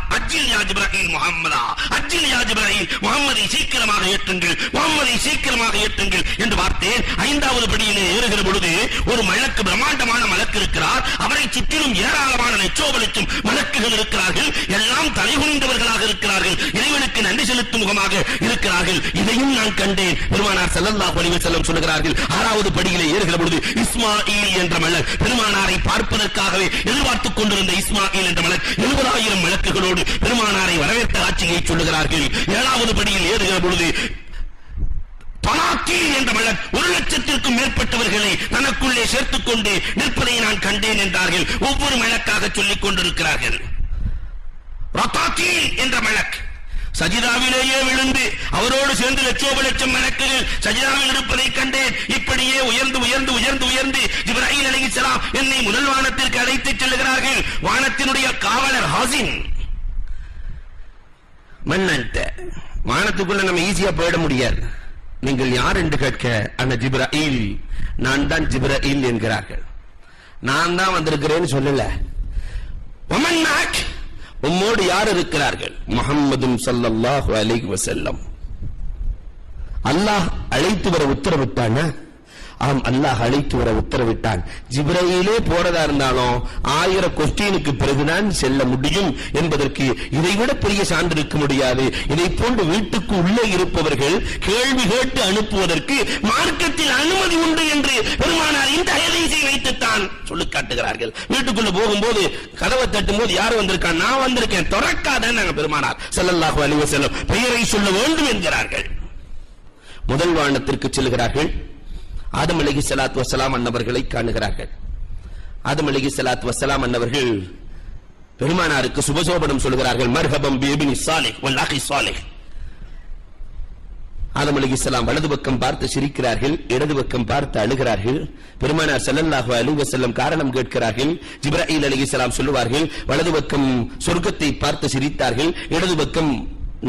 ஜிப்ரீல் முஹம்மதா, அஜ்ஜில் யா ஜிப்ரீல், முஹம்மதை சீக்கிரமாக ஏற்றுங்கள், முஹம்மதை சீக்கிரமாக ஏற்றுங்கள் என்று பார்த்தேன். ஐந்தாவது படியிலே ஏறுகிற பொழுது ஒரு மலக்கு, பிரம்மாண்டமான மலக்கு இருக்கிறார். அவரை சுற்றிலும் ஏராளமான லட்சோப மலக்குகள் இருக்கிறார்கள். எல்லாம் தலைகுனிந்தவர்களாக இருக்கிறார்கள். இறைவனுக்கு நன்றி செலுத்தும் முகமாக இருக்கிறார்கள். இதையும் நான் கண்டேன். பெருமானார் ஸல்லல்லாஹு அலைஹி வஸல்லம் சொல்கிறார்கள், ஆறாவது படியிலே ஏறுகிற பொழுது இஸ்மாயில் என்ற மலக், பெருமானாரை பார்ப்பதற்காகவே எதிர்பார்த்துக் கொண்டிருந்த இஸ்மாயில் என்ற மலக் 70,000 மலக்குகளோடு பெருமானாரை வரவேற்ற காட்சியை சொல்லுகிறார்கள். ஏழாவது படியில் ஏறுகிற பொழுது தலாக்கீல் என்ற மலக் 1,00,000க்கும் மேற்பட்டவர்களை தனக்குள்ளே சேர்த்துக் கொண்டு நிற்பதை நான் கண்டேன் என்றார்கள். ஒவ்வொரு மலக்காக சொல்லிக் கொண்டிருக்கிறார்கள். ரதாக்கீல் என்ற மலக் சஜிதாவிலேயே விழுந்து அவரோடு சேர்ந்து லட்சோபலட்சம் மலக்குகள் சஜிதாவில் இருப்பதை கண்டேன். இப்படியே உயர்ந்து உயர்ந்து உயர்ந்து உயர்ந்து ஜிப்ரீல் அலைஹிஸ்ஸலாம் என்னை முதல் வானத்திற்கு அழைத்துச் செல்கிறார்கள். வானத்தினுடைய காவலர் ஹாசின், மன்னன்ட்ட வானத்துக்குள்ள நம்ம ஈஸியா போயிட முடியாது. நீங்கள் யார் என்று கேட்க, அந்த ஜிப்ரீல், நான் தான் ஜிப்ரீல் என்கிறார்கள். நான் தான் வந்திருக்கிறேன்னு சொல்லல. வமன் மஅக், உம்மோடு யார் இருக்கிறார்கள்? முஹம்மதும் ஸல்லல்லாஹு அலைஹி வஸல்லம். அல்லாஹ் அழைத்து வர உத்தரவிட்டானா? ஆம், அல்லாஹ் அழைத்து வர உத்தரவிட்டான். ஜிப்ரீலே போறதா இருந்தாலும் 1000 கொஸ்டினுக்கு பிறகுதான் செல்ல முடியும் என்பதற்கு இதைவிட பெரிய சான்று இருக்க முடியாது. இதை போன்று வீட்டுக்கு உள்ளே இருப்பவர்கள் கேள்வி கேட்டு அனுப்புவதற்கு மார்க்கத்தில் அனுமதி உண்டு என்று பெருமானார் இந்த ஹதீஸை வைத்துத்தான் சொல்லி காட்டுகிறார்கள். வீட்டுக்குள்ள போகும்போது கதவை தட்டும் போது யார் வந்திருக்கான்? நான் வந்திருக்கேன், திறக்காதன்னு நாங்க பெருமானார் ஸல்லல்லாஹு அலைஹி வஸல்லம் பெயரை சொல்ல வேண்டும் என்கிறார்கள். முதல் வானத்திற்கு செல்கிறார்கள். ஆதம் அலைஹிஸ்ஸலாத்து வஸ்ஸலாம் அன்னவர்களை காணுகிறார்கள். ஆதம் அலைஹிஸ்ஸலாத்து வஸ்ஸலாம் அன்னவர்கள் பெருமானாருக்கு சுபசோபனம் சொல்கிறார்கள். மர்ஹபம் பி இப்னி ஸாலிஹ் வல் அகி ஸாலிஹ். ஆதம் அலைஹிஸ்ஸலாம் வலது பக்கம் பார்த்து சிரிக்கிறார்கள், இடது பக்கம் பார்த்து அழுகிறார்கள். பெருமானார் ஸல்லல்லாஹு அலைஹி வஸல்லம் காரணம் கேட்கிறார்கள். ஜிப்ரீல் அலைஹிஸ்ஸலாம் சொல்லுவார்கள், வலது பக்கம் சொர்க்கத்தை பார்த்து சிரித்தார்கள், இடது பக்கம்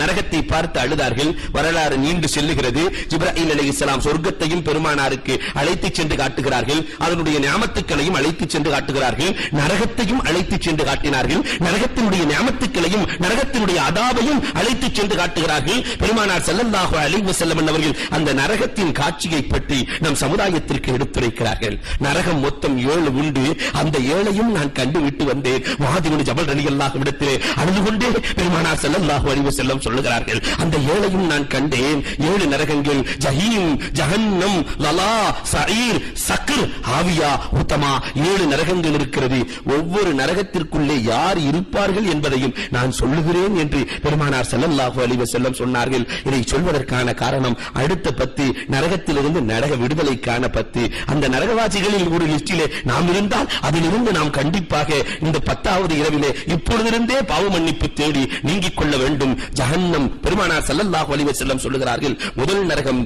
நரகத்தை பார்த்து அழுதார்கள். வரலாறு நீண்டு செல்லுகிறது. ஜிப்ரீல் அலைஹிஸ்ஸலாம் சொர்க்கத்தையும் பெருமானாருக்கு அழைத்துச் சென்று காட்டுகிறார்கள். அதனுடைய நியாமத்துக்களையும் அழைத்துச் சென்று காட்டுகிறார்கள். நரகத்தையும் அழைத்துச் சென்று காட்டினார்கள். நரகத்தினுடைய நியாமத்துக்களையும் நரகத்தினுடைய அதாபையும் அழைத்துச் சென்று காட்டுகிறார்கள். பெருமானார் ஸல்லல்லாஹு அலைஹி வஸல்லம் அவர்கள் அந்த நரகத்தின் காட்சியை பற்றி நம் சமுதாயத்திற்கு எடுத்துரைக்கிறார்கள். நரகம் மொத்தம் 7 உண்டு. அந்த 7ஐயும் நான் கண்டு விட்டு வந்தேன். முஆத் இப்னு ஜபல் ரலியல்லாஹு இடத்திலே அழுது கொண்டே பெருமானார் ஸல்லல்லாஹு அலைஹி வஸல்லம் சொல்லுகிறார்கள், அந்த 7ஐயும் நான் கண்டேன். 7 நரகங்கள், ஜஹீம், ஜஹன்னம், லலா, சஈர், சக்ர், ஹாவியா, உத்தமா, 7 நரகங்கள் இருக்கிறது. ஒவ்வொரு நரகத்திற்குள்ளே யார் இருப்பார்கள் என்பதையும் நான் சொல்லுகிறேன் என்று பெருமானார் ஸல்லல்லாஹு அலைஹி வஸல்லம் சொன்னார்கள். இதை சொல்வதற்கான காரணம் அடுத்த 10 நரகத்திலிருந்து நரக விடுதலைக்கான 10. அந்த நரகவாசிகளில் ஒரு லிஸ்டிலே நாம் இருந்தால் அதிலிருந்து நாம் கண்டிப்பாக இந்த 10வது இரவிலே இப்பொழுதிருந்தே பாவ மன்னிப்பு தேடி நீங்கிக் கொள்ள வேண்டும். ஜஹன்னம், பெருமானார் ஸல்லல்லாஹு அலைஹி வஸல்லம் சொல்லுகிறார்கள், முதல் நரகம்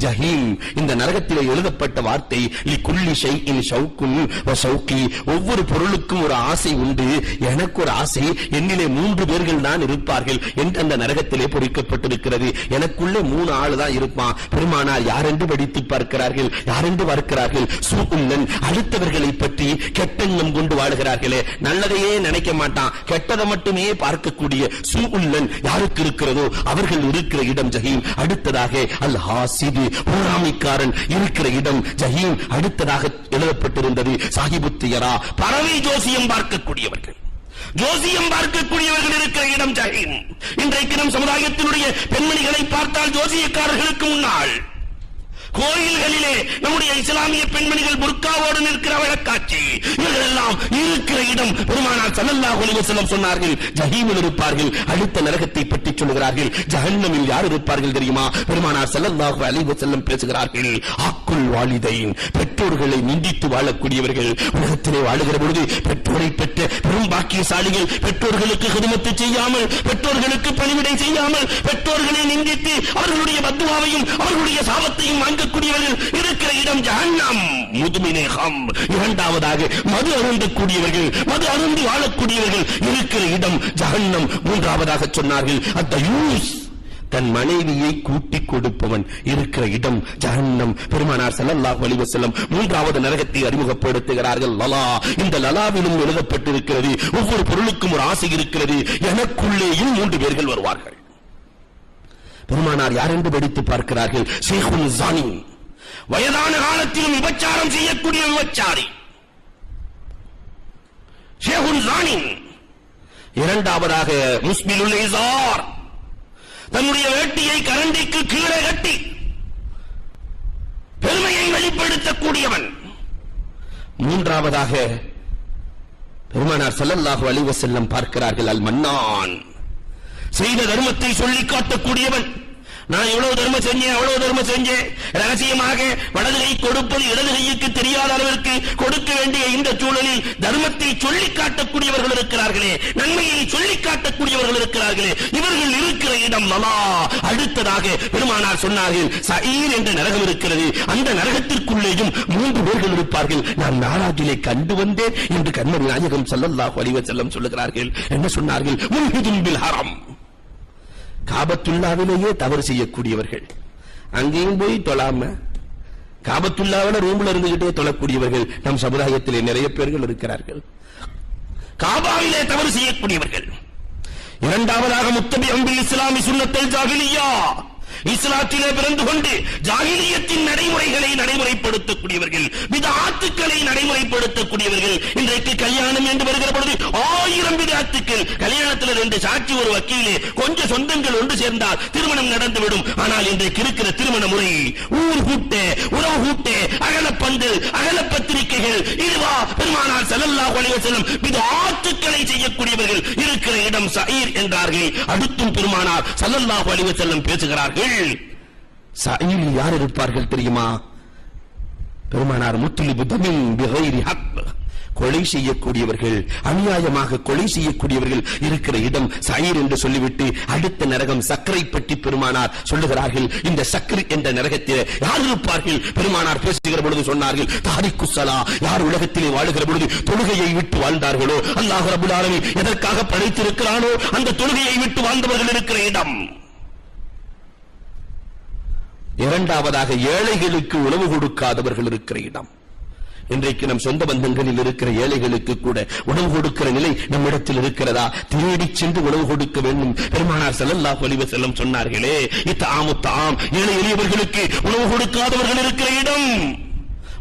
ஜஹீம். இந்த நரகத்திலே எழுதப்பட்ட வார்த்தை லிகுல்லி ஷைஇன் ஷௌகுன் வ ஷௌகி. ஒவ்வொரு பொருளுக்கும் ஒரு ஆசை உண்டு, எனக்கு ஒரு ஆசை, என்னிலே 3 பேர்கள் தான் இருப்பார்கள் என்று அந்த நரகத்திலே பொறிக்கப்பட்டிருக்கிறது. எனக்குள்ளே 3 ஆள் தான் இருப்பான். பெருமானார் யாரென்று படித்து பார்க்கிறார்கள், யாரென்று பார்க்கிறார்கள்? சூஉல்லன், அடுத்தவர்களை பற்றி கெட்டெண்ணம் கொண்டு வாழுகிறார்களே, நல்லதையே நினைக்க மாட்டான், கெட்டதை மட்டுமே பார்க்கக்கூடிய சூஉல்லன் யாருக்கு இருக்கிறதோ அவர்கள் இருக்கிற இடம் ஜஹீம். அடுத்ததாக அல் ஹாசித், பொறாமைக்காரன் இருக்கிற இடம் ஜஹீம். அடுத்ததாக எழுதப்பட்டிருந்தது சாஹிபுத்தியரா, பறவை ஜோசியம் பார்க்கக்கூடியவர்கள், ஜோசியம் பார்க்கக்கூடியவர்கள் இருக்கிற இடம் ஜஹீம். இன்றைக்கு நம் சமுதாயத்தினுடைய பெண்மணிகளை பார்த்தால் ஜோசியக்காரர்களுக்கு முன்னால் கோயில்களிலே நம்முடைய இஸ்லாமிய பெண்மணிகள் புர்காவோடு நிற்கிற வழக்காட்சி, இவர்கள் எல்லாம் இருக்கிற இடம் பெருமானார் ஸல்லல்லாஹு அலைஹி வஸல்லம் சொன்னார்கள், ஜஹீமில் இருப்பார்கள். அடுத்த நரகத்தை பற்றி சொல்கிறார்கள். ஜஹன்னமில் யார் இருப்பார்கள் தெரியுமா? பெருமானார் ஸல்லல்லாஹு அலைஹி வஸல்லம் பேசுகிறார்கள், ஆக்குல் வாலிதைன், பெற்றோர்களை நிந்தித்து வாழக்கூடியவர்கள். உலகத்திலே வாழுகிற பொழுது பெற்றோரை பெற்ற பெரும் பாக்கியசாலிகள் பெற்றோர்களுக்கு ஹிதமத் செய்யாமல், பெற்றோர்களுக்கு பணிவிடை செய்யாமல், பெற்றோர்களை நிந்தித்து அவர்களுடைய பத்துவாவையும் அவர்களுடைய சாபத்தையும் வாங்கக்கூடியவர்கள் இருக்கிற இடம் ஜஹன்னம். முதுமினே ஹம்ர். இரண்டாவதாக மது அருந்தக்கூடியவர்கள், மது அருந்தி வாழக்கூடியவர்கள் இருக்கிற இடம் ஜஹன்னம். மூன்றாவதாக சொன்னார்கள் அத்தயூஸ், தன் மனைவியை கூட்டிக் கொடுப்பவன் இருக்கிற இடம் ஜஹன்னம். பெருமானார் ஸல்லல்லாஹு அலைஹி வஸல்லம் மூன்றாவது நரகத்தை அறிமுகப்படுத்துகிறார்கள். லலா. இந்த லலாவிலும் எழுதப்பட்டிருக்கிறது, ஒவ்வொரு பொருளுக்கும் ஒரு ஆசை இருக்கிறது, எனக்குள்ளேயும் 3 பேர்கள் வருவார்கள். பெருமானார் யார் என்று படித்து பார்க்கிறார்கள். ஷேகுன் ஜானி, வயதான காலத்திலும் விபச்சாரம் செய்யக்கூடிய விபச்சாரி ஷேகுன் ஜானி. இரண்டாவதாக முஸ்பிலுல் இஸார், தன்னுடைய வேட்டியை கரண்டிக்கு கீழே கட்டி பெருமையை வெளிப்படுத்தக்கூடியவன். மூன்றாவதாக பெருமானார் ஸல்லல்லாஹு அலைஹி வஸல்லம் பார்க்கிறார்கள் அல் மன்னான், செய்த தர்மத்தை சொல்லிக் காட்டக்கூடியவன். நான் இவ்வளவு தர்மம் செஞ்சேன், அவ்வளவு தர்மம் செஞ்சேன், ரகசியமாக வலது கை கொடுப்பது இடது கைக்கு தெரியாத அளவிற்கு கொடுக்க வேண்டிய இந்த சூழலில் தர்மத்தை சொல்லிக் காட்டக்கூடியவர்கள் இருக்கிறார்களே, நன்மையை சொல்லிக் காட்டக்கூடியவர்கள் இருக்கிறார்களே, இவர்கள் இருக்கிற இடம் லலா. அடுத்ததாக பெருமானார் சொன்னார்கள் சஈர் என்ற நரகம் இருக்கிறது, அந்த நரகத்திற்குள்ளேயும் 3 பேர்கள் இருப்பார்கள். நான் நாராஜிலே கண்டு வந்தேன் என்று கண்மணி நாயகம் ஸல்லல்லாஹு அலைஹி வஸல்லம் சொல்லுகிறார்கள். என்ன சொன்னார்கள்? முன்ஹிதுன் பில் ஹரம், காபத்துல்லாவிலேயே தவறு செய்யக்கூடியவர்கள், அங்கேயும் போய் தொழாம காபத்துல்லாவில ரூம்ல இருந்துகிட்டே தொழக்கூடியவர்கள் நம் சமுதாயத்திலே நிறைய பேர்கள் இருக்கிறார்கள். காபாவிலே தவறு செய்யக்கூடியவர்கள். இரண்டாவதாக முத்தபிஅம் பில் இஸ்லாமி சுன்னத்துல் ஜாஹிலிய்யா, இஸ்லாத்திலே பிறந்து கொண்டு ஜாஹிலியத்தின் நடைமுறைகளை நடைமுறைப்படுத்தக்கூடியவர்கள், பித்ஆத்துக்களை நடைமுறைப்படுத்தக்கூடியவர்கள். இன்றைக்கு கல்யாணம் என்று வருகிற பொழுது 1000 பித்ஆத்துக்கள். கல்யாணத்தில் 2 சாட்சி, ஒரு வக்கீலே, கொஞ்சம் சொந்தங்கள் ஒன்று சேர்ந்தால் திருமணம் நடந்துவிடும். ஆனால் இன்றைக்கு இருக்கிற திருமண முறை ஊர் கூட்ட, உறவு கூட்ட, அகலப்பந்து, அகல பத்திரிகைகள், இதுவா பெருமானார் ஸல்லல்லாஹு அலைஹி வஸல்லம் பித்ஆத்துக்களை செய்யக்கூடியவர்கள் இருக்கிற இடம் சஈர் என்றார்கள். அடுத்தும் பெருமானார் ஸல்லல்லாஹு அலைஹி வஸல்லம் பேசுகிறார்கள். சஈரில் யார் இருப்பார்கள் தெரியுமா? பெருமானார் முத்லிபு தமின் பிகைரி ஹக், கொலை செய்யக்கூடியவர்கள், அநியாயமாக கொலை செய்யக்கூடியவர்கள் இருக்கிற இடம் சஈர் என்று சொல்லிவிட்டு அடுத்த நரகம் சக்கரை பற்றி பெருமானார் சொல்லுகிறார்கள். இந்த சக்கரை என்ற நரகத்தில் யார் இருப்பார்கள்? பெருமானார் பேசுகிற பொழுது சொன்னார்கள் தாரிக்குஸ் ஸலா, யார் உலகத்திலே வாழுகிற பொழுது தொழுகையை விட்டு வாழ்ந்தார்களோ, அல்லாஹ் ரப்பல் ஆலமீன் எதற்காக படைத்திருக்கிறானோ அந்த தொழுகையை விட்டு வாழ்ந்தவர்கள் இருக்கிற இடம். இரண்டாவதாக ஏழைகளுக்கு உணவு கொடுக்காதவர்கள் இருக்கிற இடம். இன்றைக்கு நம் சொந்த பந்தங்களில் இருக்கிற ஏழைகளுக்கு கூட உணவு கொடுக்கிற நிலை நம்மிடத்தில் இருக்கிறதா? தேடி சென்று உணவு கொடுக்க வேண்டும். பெருமானார் ஸல்லல்லாஹு அலைஹி வஸல்லம் சொன்னார்களே இத்ஆமு தஆம், ஏழை எளியவர்களுக்கு உணவு கொடுக்காதவர்கள் இருக்கிற இடம்.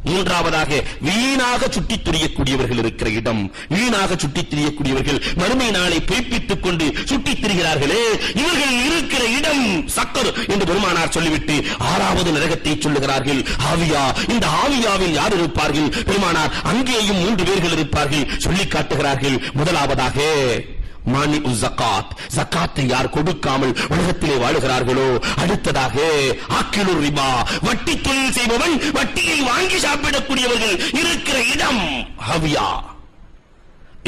மூன்றாவதாக வீணாக சுட்டித் திரியக்கூடியவர்கள் இருக்கிற இடம். வீணாக சுட்டித் திரியக்கூடியவர்கள், மறுமை நாளை பொய்ப்பித்துக் கொண்டு சுட்டித் திரிகிறார்களே, இவர்கள் இருக்கிற இடம் சக்கர் என்று பெருமானார் சொல்லிவிட்டு 6வது நரகத்தை சொல்லுகிறார்கள் ஹாவியா. இந்த ஹாவியாவில் யார் இருப்பார்கள்? பெருமானார் அங்கேயும் 3 பேர்கள் இருப்பார்கள் சொல்லி காட்டுகிறார்கள். முதலாவதாக மானி ஜகாத், ஜகாத்தை யார் கொடுக்காமல் உலகத்திலே வாழுகிறார்களோ. அடுத்ததாக ஆக்கிலு ரிபா, வட்டி தொழில் செய்பவன், வட்டியை வாங்கி சாப்பிடக்கூடியவர்கள் இருக்கிற இடம் ஹவியா.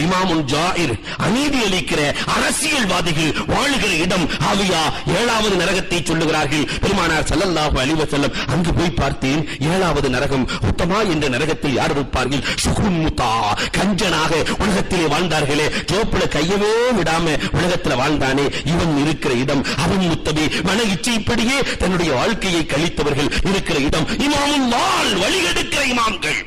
இமாமுன் ஜாயிர், அநீதி அளிக்கிற அரசியல்வாதிகள் வாழுகிற இடம் ஹாவியா. 7வது நரகத்தை சொல்லுகிறார்கள் பெருமானார் ஸல்லல்லாஹு அலைஹி வஸல்லம். அங்கு போய் பார்த்தேன் 7வது நரகம் உத்தமா என்ற நரகத்தில் யார் இருப்பார்கள்? ஷுகுன் முத்தா, கஞ்சனாக உலகத்திலே வாழ்ந்தார்களே, ஜோப்புல கையவே விடாம உலகத்தில் வாழ்ந்தானே, இவன் இருக்கிற இடம். அவன் முத்தபி, மன இச்சைப்படியே தன்னுடைய வாழ்க்கையை கழித்தவர்கள் இருக்கிற இடம். இமாமுன் வால், வழிகெடுக்கிற இமாம்கள்,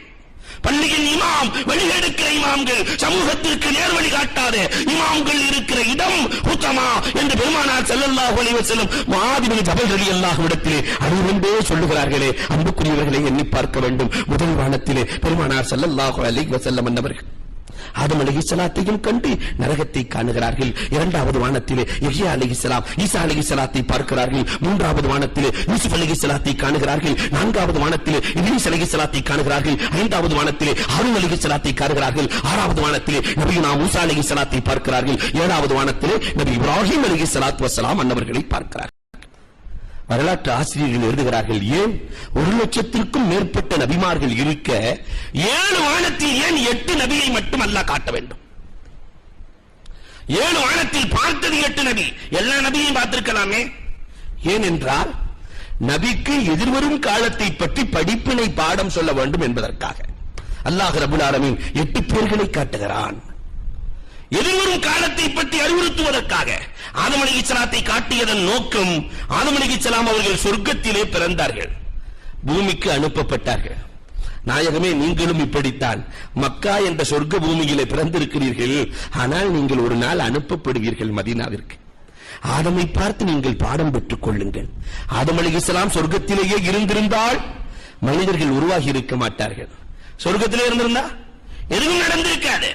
பள்ளியின் இமாம், வழிகெடுக்கிற இமாம்கள், சமூகத்திற்கு நேர்வழி காட்டாத இமாம்கள் இருக்கிற இடம் உத்தமா என்று பெருமானார் ஸல்லல்லாஹு அலைஹி வஸல்லம் முஆத் பின் ஜபல் ரலியல்லாஹு இடத்திலே அறிவுண்டே சொல்லுகிறார்களே. அன்புக்குரியவர்களை எண்ணி பார்க்க வேண்டும். முதல் வானத்திலே பெருமானார் ஸல்லல்லாஹு அலைஹி வஸல்லம் என்பவர்கள் ஆதம் அலைஹிஸ்ஸலாத்தையும் கண்டு நரகத்தை காணுகிறார்கள். 2வது வானத்திலே யஹ்யா அலைஹிஸ்ஸலாம், ஈசா அலைஹிஸ்ஸலாத்தை பார்க்கிறார்கள். 3வது வானத்திலே யூசுப் அலைஹிஸ்ஸலாத்தை காணுகிறார்கள். 4வது வானத்திலே இத்ரீஸ் அலைஹிஸ்ஸலாத்தை காணுகிறார்கள். 5வது வானத்திலே ஹாரூன் அலைஹிஸ்ஸலாத்தை காணுகிறார்கள். 6வது வானத்திலே நபியுனா மூசா அலைஹிஸ்ஸலாத்தை பார்க்கிறார்கள். 7வது வானத்திலே நபி இப்ராஹிம் அலைஹிஸ்ஸலாத்து வஸ்ஸலாம் அன்னவர்களை பார்க்கிறார்கள். வரலாற்று ஆசிரியர்கள் எழுதுகிறார்கள், ஏன் 1,00,000க்கும் மேற்பட்ட நபிமார்கள் இருக்க 7 வானத்தில் ஏன் 8 நபியை மட்டும் அல்லாஹ் காட்ட வேண்டும்? 7 வானத்தில் பார்த்தது 8 நபி, எல்லா நபியையும் பார்த்திருக்கலாமே. ஏனென்றால் நபிக்கு எதிர்வரும் காலத்தை பற்றி படிப்பினை பாடம் சொல்ல வேண்டும் என்பதற்காக அல்லாஹ் ரப்பல் ஆலமீன் 8 பேர்களை காட்டுகிறான். எதிர்வரும் காலத்தை பற்றி அறிவுறுத்துவதற்காக ஆதம் அலைஹிஸ்ஸலாத்தை காட்டியதன் நோக்கம், ஆதம் அலைஹிஸ்ஸலாம் அவர்கள் சொர்க்கத்திலே பிறந்தார்கள், பூமிக்கு அனுப்பப்பட்டார்கள். நாயகமே, நீங்களும் இப்படித்தான் மக்கா என்ற சொர்க்க பூமியிலே பிறந்திருக்கிறீர்கள். ஆனால் நீங்கள் ஒரு நாள் அனுப்பப்படுவீர்கள் மதீனாவிற்கு. ஆதமை பார்த்து நீங்கள் பாடம் பெற்றுக் கொள்ளுங்கள். ஆதம் அலைஹிஸ்ஸலாம் சொர்க்கத்திலேயே இருந்திருந்தால் மனிதர்கள் உருவாகி இருக்க மாட்டார்கள். சொர்க்கத்திலே இருந்திருந்தா எதுவும் நடந்திருக்காது.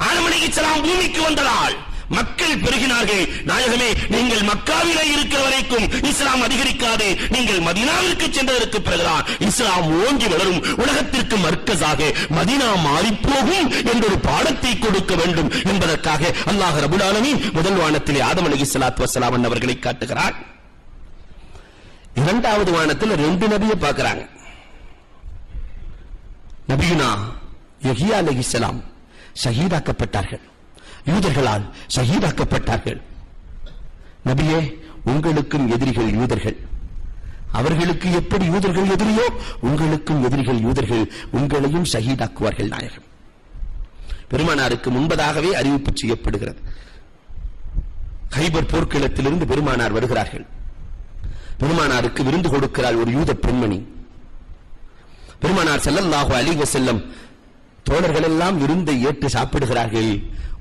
ஆதம் அலைஹிஸ்ஸலாம் பூமிக்கு வந்ததால் மக்கள் பெருகினார்கள். நாயகமே, நீங்கள் மக்காவிலே இருக்கிற வரைக்கும் இஸ்லாம் அதிகரிக்காது. நீங்கள் மதீனாவிற்கு சென்றதற்கு பிறகுதான் இஸ்லாம் ஓங்கி வளரும். உலகத்திற்கு மர்க்கஸாக மதீனா மாறிப்போகும் என்றொரு பாடத்தை கொடுக்க வேண்டும் என்பதற்காக அல்லாஹ் ரப்பல் ஆலமீன் முதல் வானத்திலே ஆதம் அலைஹிஸ்ஸலாத்து வஸ்ஸலாம் அவர்களை காட்டுகிறார். இரண்டாவது வானத்தில் 2 நபியை பார்க்கிறாங்க. நபியுனா யஹ்யா அலைஹிஸ்ஸலாம் ஷஹீதாக்கப்பட்டார்கள், யூதர்களால் ஷஹீதாக்கப்பட்டார்கள். நபியே, உங்களுக்கும் எதிரிகள் யூதர்கள். அவர்களுக்கு எப்படி யூதர்கள் எதிரியோ உங்களுக்கும் எதிரிகள் யூதர்கள். உங்களையும் ஷஹீதாக்குவார்கள் நாயகம். பெருமானாருக்கு முன்பதாகவே அறிவிப்பு செய்யப்படுகிறது. கைபர் போர்க்களத்திலிருந்து பெருமானார் வருகிறார்கள். பெருமானாருக்கு விருந்து கொடுக்கிறார் ஒரு யூத பெண்மணி. பெருமானார் ஸல்லல்லாஹு அலைஹி வஸல்லம் தோழர்கள் எல்லாம் விருந்தை ஏற்று சாப்பிடுகிறார்கள்.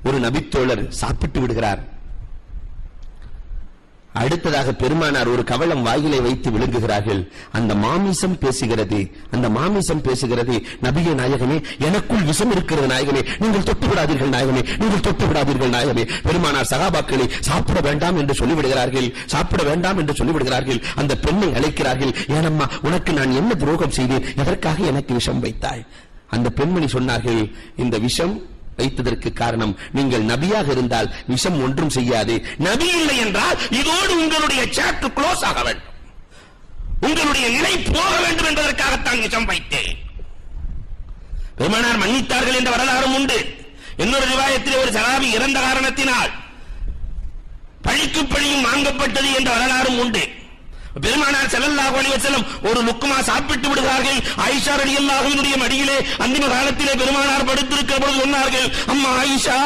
ஒரு நபித்தோழர் சாப்பிட்டு விடுகிறார். அடுத்ததாக பெருமானார் ஒரு கவளம் வாயிலை வைத்து விழுங்குகிறார்கள். அந்த மாமிசம் பேசுகிறது, அந்த மாமிசம் பேசுகிறது, நபியே நாயகமே, எனக்குள் விஷம் இருக்கிறது நாயகமே, நீங்கள் தொட்டு விடாதீர்கள் நாயகமே, நீங்கள் தொட்டு விடாதீர்கள் நாயகமே. பெருமானார் சகாபாக்களை சாப்பிட வேண்டாம் என்று சொல்லிவிடுகிறார்கள், சாப்பிட வேண்டாம் என்று சொல்லிவிடுகிறார்கள். அந்த பெண்ணை அழைக்கிறார்கள். ஏனம்மா, உனக்கு நான் என்ன துரோகம் செய்தேன், எதற்காக எனக்கு விஷம் வைத்தாய்? அந்த பெண்மணி சொன்னார்கள், இந்த விஷம் வைத்ததற்கு காரணம் நீங்கள் நபியாக இருந்தால் விஷம் ஒன்றும் செய்யாது. நபி இல்லை என்றால் இதோடு உங்களுடைய சாப்டர் க்ளோஸ் ஆக வேண்டும், உங்களுடைய நிலை போக வேண்டும் என்பதற்காகத்தான் விஷம் வைத்தேன். பெருமானார் மன்னித்தார்கள் என்ற வரலாறும் உண்டு. இன்னொரு ரிவாயத்திலே ஒரு சஹாபி இறந்த காரணத்தினால் பழிக்கு பழியும் வாங்கப்பட்டது என்ற வரலாறும் உண்டு. பெருமானார் ஸல்லல்லாஹு அலைஹி வஸல்லம் ஒரு லுக்மா சாப்பிட்டு விடுகிறார்கள். ஆயிஷா ரலியல்லாஹு அன்ஹுடைய மடியிலே அந்திம காலத்திலே பெருமானார் படுத்திருக்கிற பொழுது சொன்னார்கள், அம்மா ஆயிஷா,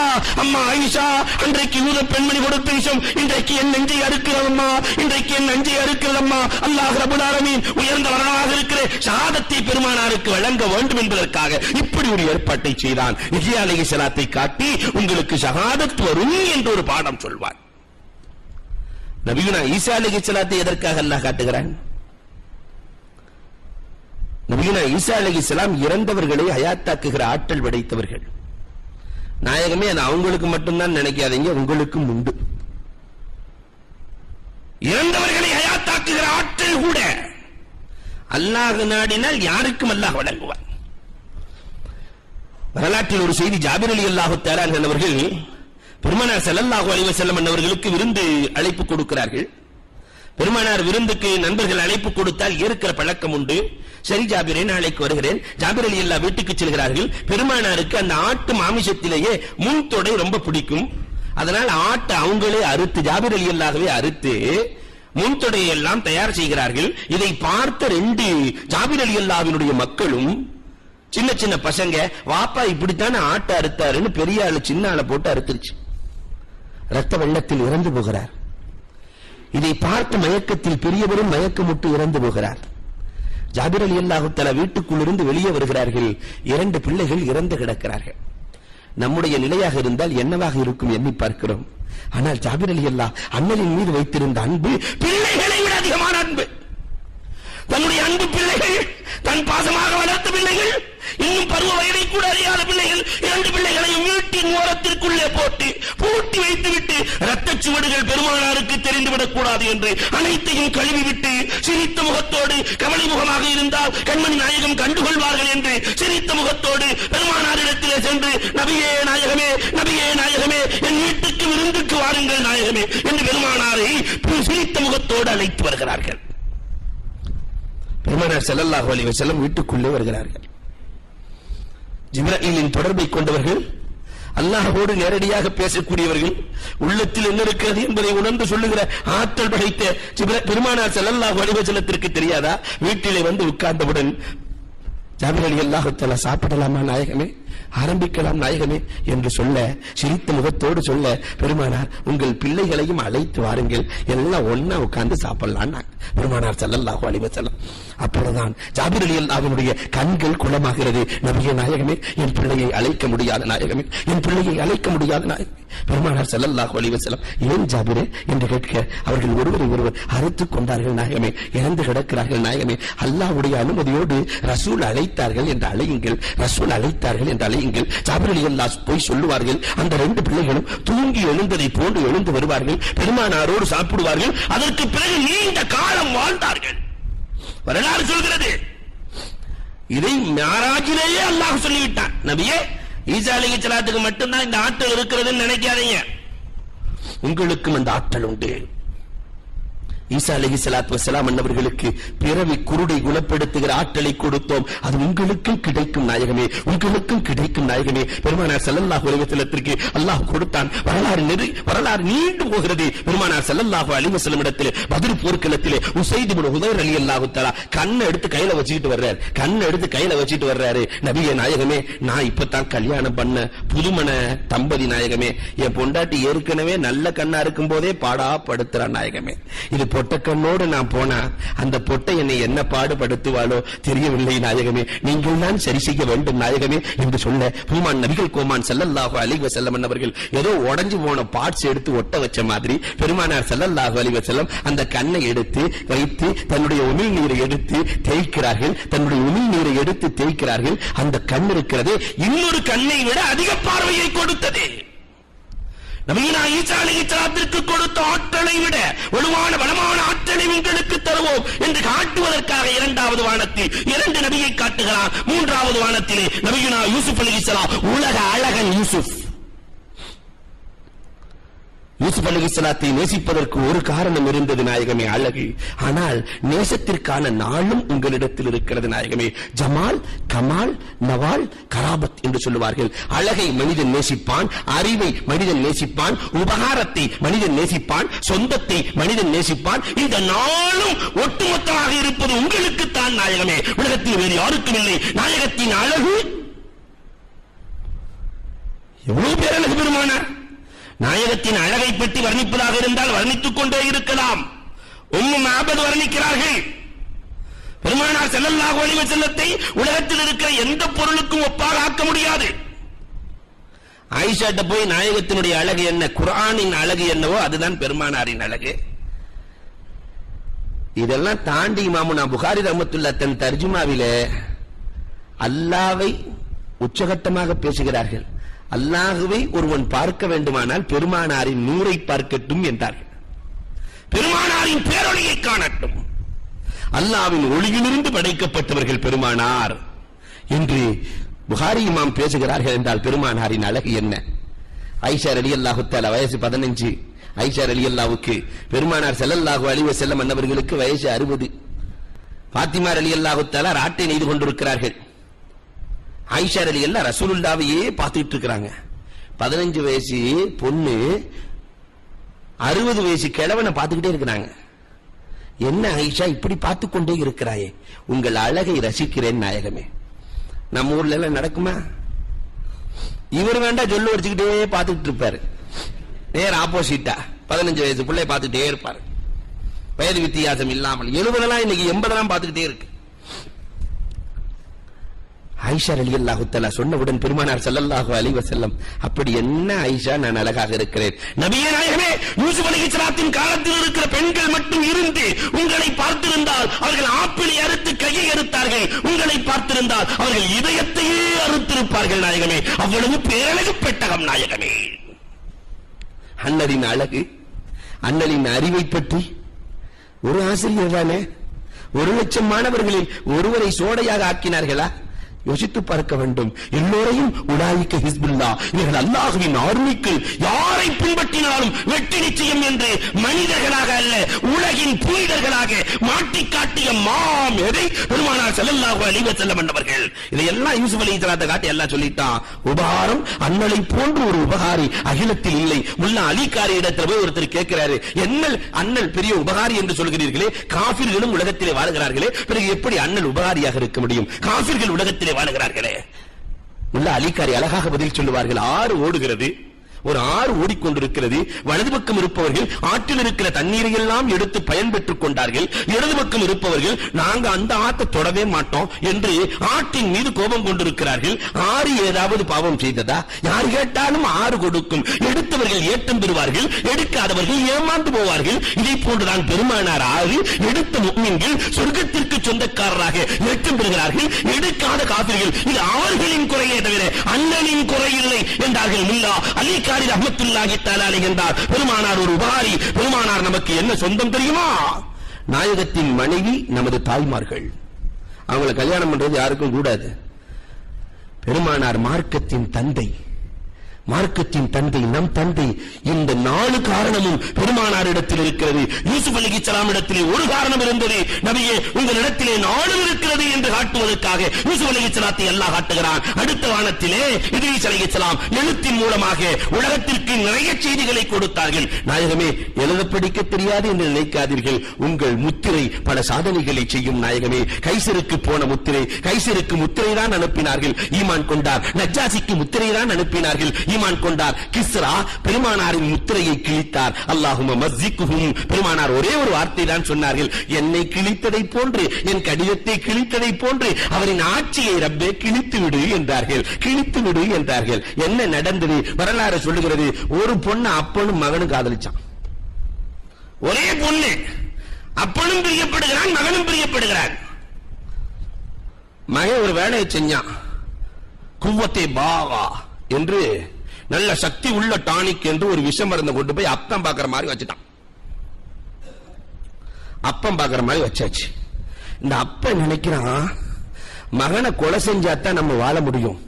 அம்மா ஆயிஷா, அன்றைக்கு யூத பெண்மணி கொடுத்த விஷம் இன்றைக்கு என் நெஞ்சை அறுக்கிறதம்மா, இன்றைக்கு என் நெஞ்சை அறுக்கிறதம்மா. அல்லாஹ் ரப்பல் ஆலமீன் உயர்ந்த வரலாறாக இருக்கிற ஷஹாதத்தை பெருமானாருக்கு வழங்க வேண்டும் என்பதற்காக இப்படி ஒரு ஏற்பாட்டை செய்தான். யஹ்யா அலைஹிஸ்ஸலாத்தை காட்டி உங்களுக்கு ஷஹாதத் வரும் என்று ஒரு பாடம் சொல்வார். நபியுனா ஈசா அலைஹிஸ்ஸலாத்தை எதற்காக அல்லாஹ் காட்டுகிறான்? நபியுனா ஈசா அலைஹிஸ்ஸலாம் இறந்தவர்களை ஹயாத்தாக்குகிற ஆற்றல் படைத்தவர்கள். நாயகமே, அது அவங்களுக்கு மட்டும்தான் நினைக்காதீங்க, உங்களுக்கும் உண்டு. இறந்தவர்களை ஹயாத்தாக்குகிற ஆற்றல் கூட அல்லாஹ் நாடினால் யாருக்கும் அல்லாஹ் வழங்குவார். வரலாற்றில் ஒரு செய்தி, ஜாபிர் ரலியல்லாஹு தஆலா அவர்கள் பெருமானார் ஸல்லல்லாஹு அலைஹி வஸல்லம் அவர்களுக்கு விருந்து அழைப்பு கொடுக்கிறார்கள். பெருமானார் விருந்துக்கு நண்பர்கள் அழைப்பு கொடுத்தால் ஏற்கிற பழக்கம் உண்டு. சரி ஜாபிரே, நாளைக்கு வருகிறேன். ஜாபிர் ரலியல்லாஹு வீட்டுக்கு செல்கிறார்கள். பெருமானாருக்கு அந்த ஆட்டு மாமிசத்திலேயே முன் தொடை ரொம்ப பிடிக்கும். அதனால் ஆட்டை அவங்களே அறுத்து, ஜாபிர் ரலியல்லாஹுவே அறுத்து முன் தொடையை எல்லாம் தயார் செய்கிறார்கள். இதை பார்த்த 2 ஜாபிர் ரலியல்லாஹுவினுடைய மக்களும், சின்ன சின்ன பசங்க, வாப்பா இப்படித்தானே ஆட்டை அறுத்தாருன்னு பெரிய ஆளு சின்ன ஆளை போட்டு அறுத்துருச்சு. ரத்த வெள்ளத்தில் இறந்து போகிறார். இதை பார்த்த மயக்கத்தில் பெரியவரும் மயக்கமுட்டு இறந்து போகிறார். ஜாபிர் ரலியல்லாஹு தஆலா வீட்டுக்குள்ளிருந்து வெளியே வருகிறார்கள். 2 பிள்ளைகள் இறந்து கிடக்கிறார்கள். நம்முடைய நிலையாக இருந்தால் என்னவாக இருக்கும் எண்ணி பார்க்கிறோம். ஆனால் ஜாபிர் ரலியல்லாஹு அண்ணனின் மீது வைத்திருந்த அன்பு பிள்ளைகளை விட அதிகமான அன்பு. தன்னுடைய அன்பு பிள்ளைகள், தன் பாசமாக வளர்த்த பிள்ளைகள், இன்னும் பருவ வயதை கூட அறியாத பிள்ளைகள், 2 பிள்ளைகளையும் வீட்டின் ஓரத்திற்குள்ளே போட்டு பூட்டி வைத்துவிட்டு ரத்தச் சுவடுகள் பெருமானாருக்கு தெரிந்துவிடக் கூடாது என்று அனைத்தையும் கழுவிவிட்டு சிரித்த முகத்தோடு, கவலை முகமாக இருந்தால் கண்மணி நாயகம் கண்டுகொள்வார்கள் என்று சிரித்த முகத்தோடு பெருமானாரிடத்திலே சென்று, நபியே நாயகமே, நபியே நாயகமே, என் வீட்டுக்கு விருந்துக்கு வாருங்கள் நாயகமே என்று பெருமானாரை சிரித்த முகத்தோடு அழைத்து வருகிறார்கள். பெருமானார் ஸல்லல்லாஹு அலைஹி வஸல்லம் வீட்டுக்குள்ளே வருகிறார்கள். ஜிப்ரீலின் தொடர்பை கொண்டவர்கள் அல்லாஹ்வோடு நேரடியாக பேசக்கூடியவர்கள், உள்ளத்தில் என்ன இருக்கிறது என்பதை உணர்ந்து சொல்லுகிற ஆற்றல் படைத்த பெருமானார் ஸல்லல்லாஹு அலைஹி வஸல்லத்திற்கு தெரியாதா? வீட்டிலே வந்து உட்கார்ந்தவுடன் ஜாபிர் ரலியல்லாஹு தஆலா சாப்பிடலாமா நாயகமே, ஆரம்பிக்கலாம் நாயகமே என்று சொல்ல, சிரித்த முகத்தோடு சொல்ல, பெருமானார் உங்கள் பிள்ளைகளையும் அழைத்து வாருங்கள், எல்லாம் ஒன்னா உட்கார்ந்து சாப்பிடலாம் பெருமானார் ஸல்லல்லாஹு அலைஹி வஸல்லம். அப்பொழுதுதான் ஜாபிர் ரலியல்லாஹுவினுடைய கண்கள் குளமாகிறது. நபியே நாயகமே, என் பிள்ளையை அழைக்க முடியாத நாயகமே, என் பிள்ளையை அழைக்க முடியாத நாயகமே. பெருமானார் ஸல்லல்லாஹு அலைஹி வஸல்லம், ஏன் ஜாபிரே என்று கேட்க, அவர்கள் ஒருவரை ஒருவர் அறுத்துக் கொண்டார்கள் நாயகமே, இறந்து கிடக்கிறார்கள் நாயகமே, அல்லாஹ்வுடைய அனுமதியோடு ரசூல் அழைத்தார்கள் என்று அழையுங்கள், ரசூல் அழைத்தார்கள் என்று அழையுங்கள். ஜாபிர் ரலியல்லாஹு போய் சொல்லுவார்கள். அந்த 2 பிள்ளைகளும் தூங்கி எழுந்ததை போன்று எழுந்து வருவார்கள், பெருமானாரோடு சாப்பிடுவார்கள். அதற்கு பிறகு நீண்ட காலம் வாழ்ந்தார்கள். வரலாறு சொல்கிறது. இதை மிஅராஜிலேயே அல்லாஹ் சொல்லிவிட்டான். நபியே, ஈசா அலைஹிஸ்ஸலாத்துக்கு மட்டும்தான் இந்த ஆற்றல் இருக்கிறதுன்னு நினைக்காதீங்க, உங்களுக்கும் அந்த ஆற்றல் உண்டு. ஈசா அலைஹிஸ்ஸலாத்து வஸ்ஸலாம் அன்னவர்களுக்கு பிறவி குருடை குணப்படுத்துகிற ஆற்றலை கொடுத்தோம், அது உங்களுக்கும் கிடைக்கும் நாயகமே, உங்களுக்கும் கிடைக்கும் நாயகமே. பெருமானார் ஸல்லல்லாஹு அலைஹி வஸல்லத்திற்கு அல்லாஹ் கொடுத்தான். வரலாறு நீண்டு போகிறது. பெருமானார் ஸல்லல்லாஹு அலைஹி வஸல்லம் இடத்திலே பத்ர் போர்க்களத்திலே உஸைத் இப்னு ஹுதைர் ரலியல்லாஹு தஆலா கண்ணை எடுத்து கையில வச்சிட்டு வர்றாரு. நபியே நாயகமே, நான் இப்பதான் கல்யாணம் பண்ண புதுமண தம்பதி நாயகமே, என் பொண்டாட்டி ஏற்கனவே நல்ல கண்ணா இருக்கும் போதே பாடா படுத்துறான் நாயகமே. இது பொட்ட கண்ணோடு நான் போனா அந்த பொட்டை என்னை என்ன பாடுபடுத்துவாளோ தெரியவில்லை நாயகமே, நீங்கள் தான் சரி செய்ய வேண்டும் நாயகமே என்று சொல்ல, பூமான் நபிகள் கோமான் ஸல்லல்லாஹு அலைஹி வஸல்லம் அவர்கள் ஏதோ உடைஞ்சு போன பார்ட்ஸ் எடுத்து ஒட்ட வச்ச மாதிரி பெருமானார் ஸல்லல்லாஹு அலைஹி வஸல்லம் அந்த கண்ணை எடுத்து வைத்து தன்னுடைய உமிழ் நீரை எடுத்து தேய்க்கிறார்கள். அந்த கண் இருக்கிறது இன்னொரு கண்ணை விட அதிக பார்வையை கொடுத்தது. நபியினா ஈசா அலைஹிஸ்ஸலாத்திற்கு கொடுத்த ஆற்றலை விட வலுவான பலமான ஆற்றலை உங்களுக்கு தருவோம் என்று காட்டுவதற்காக 2வது வானத்தில் 2 நபியை காட்டுகிறார். 3வது வானத்திலே நபியினா யூசுப் அலைஹிஸ்ஸலாம், உலக அழகன் யூசுப் அலைஹிஸ்ஸலாத்தை நேசிப்பதற்கு ஒரு காரணம் இருந்தது நாயகமே, அழகு. ஆனால் நேசத்திற்கான நாளும் உங்களிடத்தில் இருக்கிறது நாயகமே. ஜமால், கமால், நவால், கராபத் என்று சொல்லுவார்கள். அழகை மனிதன் நேசிப்பான், அறிவை மனிதன் நேசிப்பான், உபகாரத்தை மனிதன் நேசிப்பான், சொந்தத்தை மனிதன் நேசிப்பான். இந்த நாளும் ஒட்டுமொத்தமாக இருப்பது உங்களுக்குத்தான் நாயகமே, உலகத்தில் வேறு யாருக்கும் இல்லை. நாயகத்தின் அழகு எவ்வளவு பேரழகு பெருமானார். நாயகத்தின் அழகை பற்றி வர்ணிப்பதாக இருந்தால் வர்ணித்துக் கொண்டே இருக்கலாம். உம்மு மஅபத் வர்ணிக்கிறார்கள், பெருமானார் ஸல்லல்லாஹு அலைஹி வஸல்லத்தை உலகத்தில் இருக்கிற எந்த பொருளுக்கும் ஒப்பாக ஆக்க முடியாது. ஆயிஷாட்ட போய் நாயகத்தினுடைய அழகு என்ன, குர்ஆனின் அழகு என்னவோ அதுதான் பெருமானாரின் அழகு. இதெல்லாம் தாண்டி இமாமுனா புகாரி ரஹ்மத்துல்லாஹ் தன் தர்ஜுமாவிலே அல்லாஹ்வை உச்சகட்டமாக பேசுகிறார்கள். அல்லாஹ்வை ஒருவன் பார்க்க வேண்டுமானால் பெருமானாரின் நூரை பார்க்கட்டும் என்றார்கள். பெருமானாரின் பேரொளியை காணட்டும். அல்லாஹ்வின் ஒளியிலிருந்து படைக்கப்பட்டவர்கள் பெருமானார் என்று புகாரி இமாம் பேசுகிறார்கள் என்றால் பெருமானாரின் அழகு என்ன? ஆயிஷா ரலியல்லாஹு தஆலா வயசு 15. ஆயிஷா ரலியல்லாஹுக்கு பெருமானார் ஸல்லல்லாஹு அலைஹி வஸல்லம் அன்னவர்களுக்கு வயசு 60. ஃபாத்திமா ரலியல்லாஹு தஆலா ராட்டை நெய்து கொண்டிருக்கிறார்கள். ஆயிஷா ரலியல்லாஹு ரசூலுல்லாஹ்வையே பார்த்துட்டு இருக்காங்க. 15 வயசு பொண்ணு 60 வயசு கிழவனை பார்த்துக்கிட்டே இருக்கிறாங்க. என்ன ஆயிஷா இப்படி பார்த்து கொண்டே இருக்கிறாயே, உங்கள் அழகை ரசிக்கிறேன் நாயகமே. நம்ம ஊர்ல எல்லாம் நடக்குமா? இவர் வேண்டா சொல்லு வச்சுக்கிட்டே பார்த்துக்கிட்டு இருப்பாரு. நேர் ஆப்போசிட்டா 15 வயசு பிள்ளை பார்த்துக்கிட்டே இருப்பாரு, வயது வித்தியாசம் இல்லாமல். 70 இன்னைக்கு 80 பார்த்துக்கிட்டே இருக்கு. ஆயிஷா ரலியல்லாஹு தஆலா சொன்னவுடன் பெருமானார் ஸல்லல்லாஹு அலைஹி வஸல்லம், அப்படி என்ன ஆயிஷா, நான் அழகாக இருக்கிறேன். நபியே நாயகமே, யூசுப் அலைஹிஸ்ஸலாத்தின் காலத்தில் இருக்கிற பெண்கள் மட்டும் இருந்து உங்களை பார்த்திருந்தால் அவர்கள் ஆப்பிளை அறுத்து கையை அறுத்தார்கள், உங்களை பார்த்திருந்தால் அவர்கள் இதயத்தையே அறுத்திருப்பார்கள் நாயகமே. அவ்வளவு பேரழகு பெட்டகம் நாயகமே. அண்ணலின் அழகு, அண்ணலின் அறிவை பற்றி ஒரு ஆசிரியர் தானே 1,00,000 மாணவர்களில் ஒருவரை சோடையாக ஆக்கினார்களா? யோசித்து பார்க்க வேண்டும். எல்லோரையும் உலாயிக்க ஹிஸ்புல்லாஹ், இவர்கள் அல்லாஹ்வின் ஆர்மிக்கள், யாரை பின்பற்றி மௌத்தினாலும் வெற்றி நிச்சயம் என்று மனிதர்களாக அல்ல உலகின் புனிதர்களாக மாட்டி காட்டிய மாமேதை பெருமானார் ஸல்லல்லாஹு அலைஹி வஸல்லம் அவர்கள். இதையெல்லாம் யூசுப் அலைஹிஸ்ஸலாத்தை காட்டி எல்லாம் சொல்லிட்டான். உபகாரம் அண்ணலை போன்று ஒரு உபகாரி அகிலத்தில் இல்லை. முல்லா அலிகாரி இடத்துல போய் ஒருத்தர் கேட்கிறாரு, என்ன அண்ணல் பெரிய உபகாரி என்று சொல்கிறீர்களே, காபிர்களும் உலகத்திலே வாழுகிறார்களே, பிறகு எப்படி அண்ணல் உபகாரியாக இருக்க முடியும்? காபிர்கள் உலகத்திலே வாழுகிறார்களே. முல்லா அலிகாரி அழகாக பதில் சொல்லுவார்கள். ஆறு ஓடுகிறது, ஒரு ஆறு ஓடிக்கொண்டிருக்கிறது. வலது பக்கம் இருப்பவர்கள் ஆற்றில் இருக்கிற தண்ணீரை எல்லாம் எடுத்து பயன்பெற்றுக் கொண்டார்கள். இடது பக்கம் இருப்பவர்கள் நாங்க அந்த ஆற்றை தொடவே மாட்டோம் என்று ஆற்றின் மீது கோபம் கொண்டிருக்கிறார்கள். ஆறு ஏதாவது பாவம் செய்ததா? யார் கேட்டாலும் ஆறு கொடுக்கும். எடுத்தவர்கள் ஏற்றம் பெறுவார்கள், எடுக்காதவர்கள் ஏமாந்து போவார்கள். இதை போன்றுதான் பெருமானார் ஆறு எடுத்த முஃமின்கள் சொர்க்கத்திற்கு சொந்தக்காரராக ஏற்றம் பெறுகிறார்கள். எடுக்காத காபிர்கள் இது அவர்களின் குறையே தவிர அண்ணனின் குறை இல்லை என்றார்கள் முல்லா அலி ரஹ்மத்துல்லாஹி தஆலா அலைஹி என்றார். பெருமானார் ஒரு உபகாரி. பெருமானார் நமக்கு என்ன சொந்தம் தெரியுமா? நாயகத்தின் மனைவி நமது தாய்மார்கள். அவங்களை கல்யாணம் பண்றது யாருக்கும் கூடாது. பெருமானார் மார்க்கத்தின் தந்தை, மார்க்கத்தின் தந்தை, நம் தந்தை. இந்த 4 காரணமும் பெருமானாரிடத்தில் இருக்கிறது. யூசுப் அலைஹிஸ்ஸலாம் இடத்திலே ஒரு காரணம் இருந்தது. நபியே உங்களிடத்திலே 4 இருக்கிறது என்று காட்டுவதற்காக யூசுப் அலைஹிஸ்ஸலாத்தை அல்லாஹ் காட்டுகிறான். அடுத்த வானத்திலே இத்ரீஸ் அலைஹிஸ்ஸலாம் எழுத்தின் மூலமாக உலகத்திற்கு நிறைய செய்திகளை கொடுத்தார்கள். நாயகமே எழுத படிக்க தெரியாது என்று நினைக்காதீர்கள். உங்கள் முத்திரை பல சாதனைகளை செய்யும். நாயகமே கைசருக்கு போன முத்திரை, கைசருக்கு முத்திரை தான் அனுப்பினார்கள், ஈமான் கொண்டார். நஜ்ஜாசிக்கு முத்திரை தான் அனுப்பினார்கள், ஈமான் கொண்டார். கிஸ்ரா பெருமானாரின் முத்திரையை கிழித்தார். அல்லாஹும்ம மஸ்ஸிக்ஹும். பெருமானார் ஒரே ஒரு வார்த்தை தான் சொன்னார்கள், என்னை கிழித்ததை போன்று, என் கடிதத்தை கிழித்ததை போன்று அவரின் ஆட்சியை ரப்பே கிழித்து விடு என்றார்கள். கிழித்து விடு என்றார்கள். என்ன நடந்தது? வரலாறு சொல்லுகிறது. ஒரு பொண்ணு அப்பனும் மகனும் காதலிச்சான். ஒரே பொண்ணு, அப்பனும் பிரியப்படுகிறான், மகனும் பிரியப்படுகிறான். மகன் ஒரு வேலையை செஞ்சான். குவத்தே பாவா என்று நல்ல சக்தி உள்ள டானிக் என்று ஒரு விஷம் மருந்தை கொண்டு போய் அப்பம் பாக்குற மாதிரி வச்சுட்டான். அப்பம் பாக்குற மாதிரி வச்சாச்சு. இந்த அப்ப நினைக்கிறான், மகனை கொலை செஞ்சாத்தான் நம்ம வாழ முடியும்.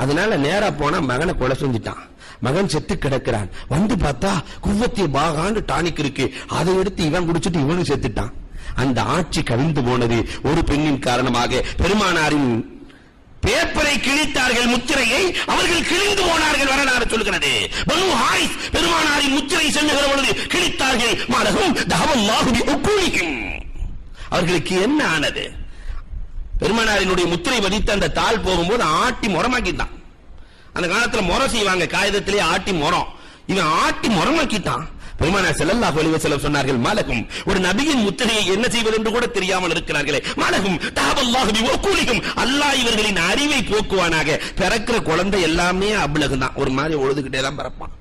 அதனால நேரா போனா மகனை கொலை செஞ்சுட்டான். மகன் செத்து கிடக்கிறான். வந்து பார்த்தா குவத்திய பாகான்னு டானிக் இருக்கு. அதை எடுத்து இவன் குடிச்சிட்டு இவனும் செத்துட்டான். அந்த ஆட்சி கவிழ்ந்து போனது ஒரு பெண்ணின் காரணமாக. பெருமானாரின் பேப்பரை கிழித்தார்கள், முத்திரையை. அவர்கள் கிழிந்து போனார்கள். வரலாறு சொல்கிறது. பனு ஹாரிஸ் பெருமானாரின் முத்திரை செல்லுகிற பொழுது கிழித்தார்கள். மாலகும் தஹவல்லாஹு பிஉகூலிஹிம். அவர்களுக்கு என்ன ஆனது? பெருமானாரினுடைய முத்திரை வதித்த அந்த தாள் போகும்போது ஆட்டி முறமாக்கிட்டான். அந்த காலத்துல முறை செய்வாங்க, காகிதத்திலே ஆட்டி முறம். இவன் ஆட்டி முறமாக்கிட்டான். பெருமானார் ஸல்லல்லாஹு அலைஹி வஸல்லம் சொன்னார்கள், மாலகும் ஒரு நபியின் முத்திரையை என்ன செய்வது என்று கூட தெரியாமல் இருக்கிறார்களே. மாலகும் தஹவல்லாஹு பிஉகூலிஹிம். அல்லாஹ் இவர்களின் அறிவை போக்குவானாக. பிறக்கிற குழந்தை எல்லாமே அப்லகு தான், ஒரு மாதிரி ஒழுதுகிட்டே தான் பிறப்பான்.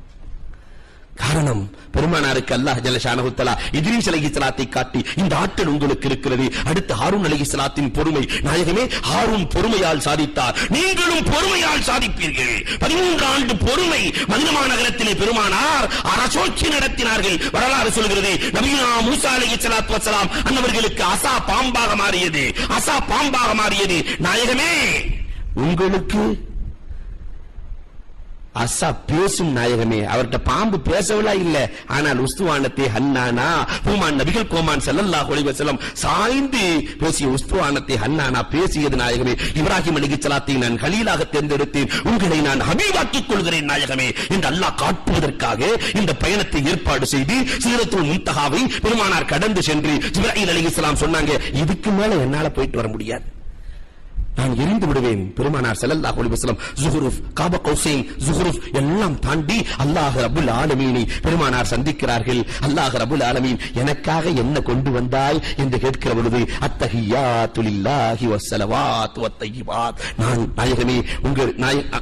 காரணம் பெருமானாருக்கு அல்லாஹ் ஜல்ல ஷானஹு தஆலா இத்ரீஸ் அலைஹிஸ்ஸலாத்தை காட்டி இந்த ஆற்றல் உங்களுக்கு இருக்கிறது. அடுத்து ஹாரூன் அலைஹிஸ்ஸலாத்தின் பொறுமை. நாயகமே ஹாரூன் பொறுமையால் சாதித்தார், நீங்களும் பொறுமையால் சாதிப்பீர்கள். 13 ஆண்டு பொறுமை. மதீனா நகரத்திலே பெருமானார் அரசோட்சி நடத்தினார்கள். வரலாறு சொல்கிறது, நபியுனா மூசா அலைஹிஸ்ஸலாத்து வஸலாம் அன்னவர்களுக்கு அசா பாம்பாக மாறியது. அசா பாம்பாக மாறியது. நாயகமே உங்களுக்கு அசா பேசும். நாயகமே அவர்கிட்ட பாம்பு பேசவில்லா இல்ல, ஆனால் உஸ்துவானத்தை ஹன்னானா பூமான் நபிகள் கோமான் ஸல்லல்லாஹு அலைஹி வஸல்லம் சாய்ந்து பேசிய உஸ்துவானத்தை ஹன்னானா பேசியது. நாயகமே இப்ராஹிம் அலைஹிஸ்ஸலாத்தை நான் கலீலாக தேர்ந்தெடுத்தேன், உங்களை நான் ஹபீபாக்கிக் கொள்கிறேன் நாயகமே என்று அல்லாஹ் காட்டுவதற்காக இந்த பயணத்தை ஏற்பாடு செய்து சீரத்துல் முன்தஹாவை பெருமானார் கடந்து சென்று ஜிப்ரீல் அலைஹிஸ்ஸலாம் சொன்னாங்க, இதுக்கு மேல என்னால போயிட்டு வர முடியாது, நான் எரிந்து விடுவேன். பெருமானார் ஸல்லல்லாஹு அலைஹி வஸல்லம் ஸுஹ்ருஃப், காபா கௌசைன், ஸுஹ்ருஃப் எல்லாம் தாண்டி அல்லாஹ் ரப்புல் ஆலமீனை பெருமானார் சந்திக்கிறார்கள். அல்லாஹ் ரப்புல் ஆலமீன் எனக்காக என்ன கொண்டு வந்தாய் என்று கேட்கிற பொழுது அத்தஹியாத்து லில்லாஹி வஸ்ஸலவாத்து வத்தய்யிபாத். நான் நாயகமே உங்கள்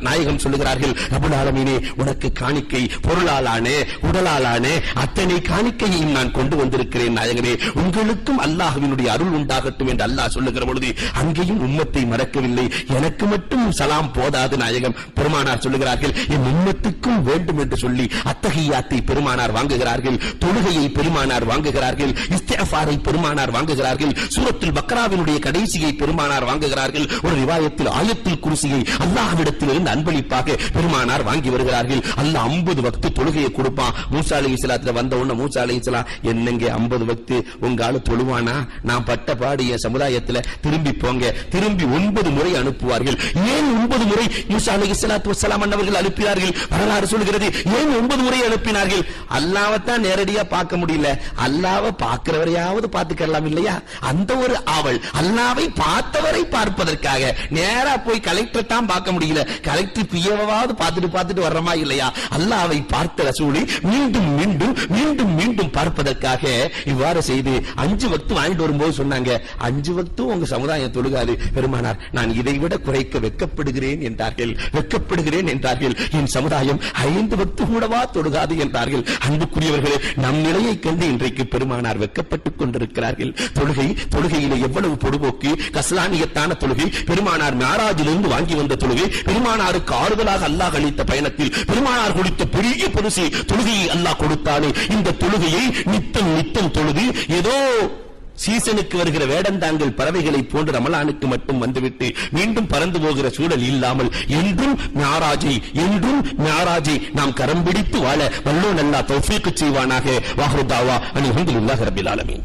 நாயகம் சொல்லுகிறார்கள், ரப்புல் ஆலமீனே உனக்கு காணிக்கை பொருளாலான உடலாலான அத்தனை காணிக்கையையும் நான் கொண்டு வந்திருக்கிறேன். நாயகமே உங்களுக்கும் அல்லாஹ்வினுடைய அருள் உண்டாகட்டும் என்று அல்லாஹ் சொல்லுகிற பொழுது அங்கேயும் உம்மத்தை நடக்கவில்லை, எனக்கு மட்டும் சலாம் போதாது நாயகம். பெருமானார் சொல்லுகிறார்கள், என் உம்மத்துக்கும் வேண்டும் என்று சொல்லி அத்தஹியாத்தை பெருமானார் வாங்குகிறார்கள், தொழுகையை பெருமானார் வாங்குகிறார்கள், இஸ்திக்ஃபாரை பெருமானார் வாங்குகிறார்கள், சூரத்துல் பக்ராவினுடைய கடைசியை பெருமானார் வாங்குகிறார்கள், ஒரு ரிவாயத்தில் ஆயத்துல் குர்சியை அல்லாஹ்விடத்திலிருந்து அன்பளிப்பாக பெருமானார் வாங்கி வருகிறார்கள். அல்லாஹ் 50 வக்து தொழுகையை கொடுப்பான். மூசா அலைஹிஸ்ஸலாத்துல வந்த உடனே மூசா அலைஹிஸ்ஸலாம், என்னங்க 50 வக்து உங்க ஆளு தொழுவானா? நான் பட்ட பாடு என் சமுதாயத்துல திரும்பி போங்க. திரும்பி 9 முறை அனுப்புவார்கள். ஏன் 9 முறை மூசா அலைஹிஸ்ஸலாத்து வஸ்ஸலாம் அன்னவர்கள் அனுப்பினார்கள்? வரலாறு சொல்கிறது, ஏன் 9 முறை அனுப்பினார்கள்? அல்லாஹ்வைத்தான் நேரடியா பார்க்க முடியல, அல்லாஹ்வை பார்க்கிறவரையாவது பார்த்துக்கலாம் இல்லையா? அந்த ஒரு ஆவல், அல்லாஹ்வை பார்த்தவரை பார்ப்பதற்காக. நேரா போய் கலெக்டர் தான் பார்க்க முடியல, கலெக்டர் பிஏவாவது பார்த்துட்டு வர்றமா இல்லையா? அல்லாஹ்வை பார்த்த ரசூலை மீண்டும் மீண்டும் மீண்டும் மீண்டும் பார்ப்பதற்காக இவ்வாறு செய்து 5 வக்து வாங்கிட்டு வரும்போது சொன்னாங்க, 5 வக்து உங்க சமுதாயம் தொழுகாது பெருமானார், நான் இதை விட குறைக்க வெட்கப்படுகிறேன் என்றார்கள். வெட்கப்படுகிறேன் என்றார்கள். என் சமுதாயம் 5 வக்து கூடவா தொழுகாது என்றார்கள். அன்புக்குரியவர்களே, நம் நிலையை கண்டு இன்றைக்கு பெருமானார் வெட்கப்பட்டுக் கொண்டிருக்கிறார்கள். தொழுகையிலே எவ்வளவு பொடுபோக்கு, கஸ்லானியத்தான தொழுகை, பெருமானார் மிஅராஜிலிருந்து வாங்கி வந்த தொழுகை, பெருமானாருக்கு ஆறுதலாக அல்லாஹ் அளித்த பயணத்தில் பெருமானார் கொடுத்த பெரிய பரிசு தொழுகையை அல்லாஹ் கொடுத்தானே, இந்த தொழுகையை நித்தம் நித்தம் தொழுது ஏதோ சீசனுக்கு வருகிற வேடந்தாங்கள் பறவைகளை போன்று ரமலானுக்கு மட்டும் வந்துவிட்டு மீண்டும் பறந்து போகிற சூழல் இல்லாமல் என்றும் மிஅராஜை நாம் கரம் பிடித்து வாழ வல்லோன் அல்லாஹ் தௌஃபீக் செய்வானாக. வாஹ்ரு தாவா அல்ஹம்துலில்லாஹி ரப்பில் ஆலமீன்.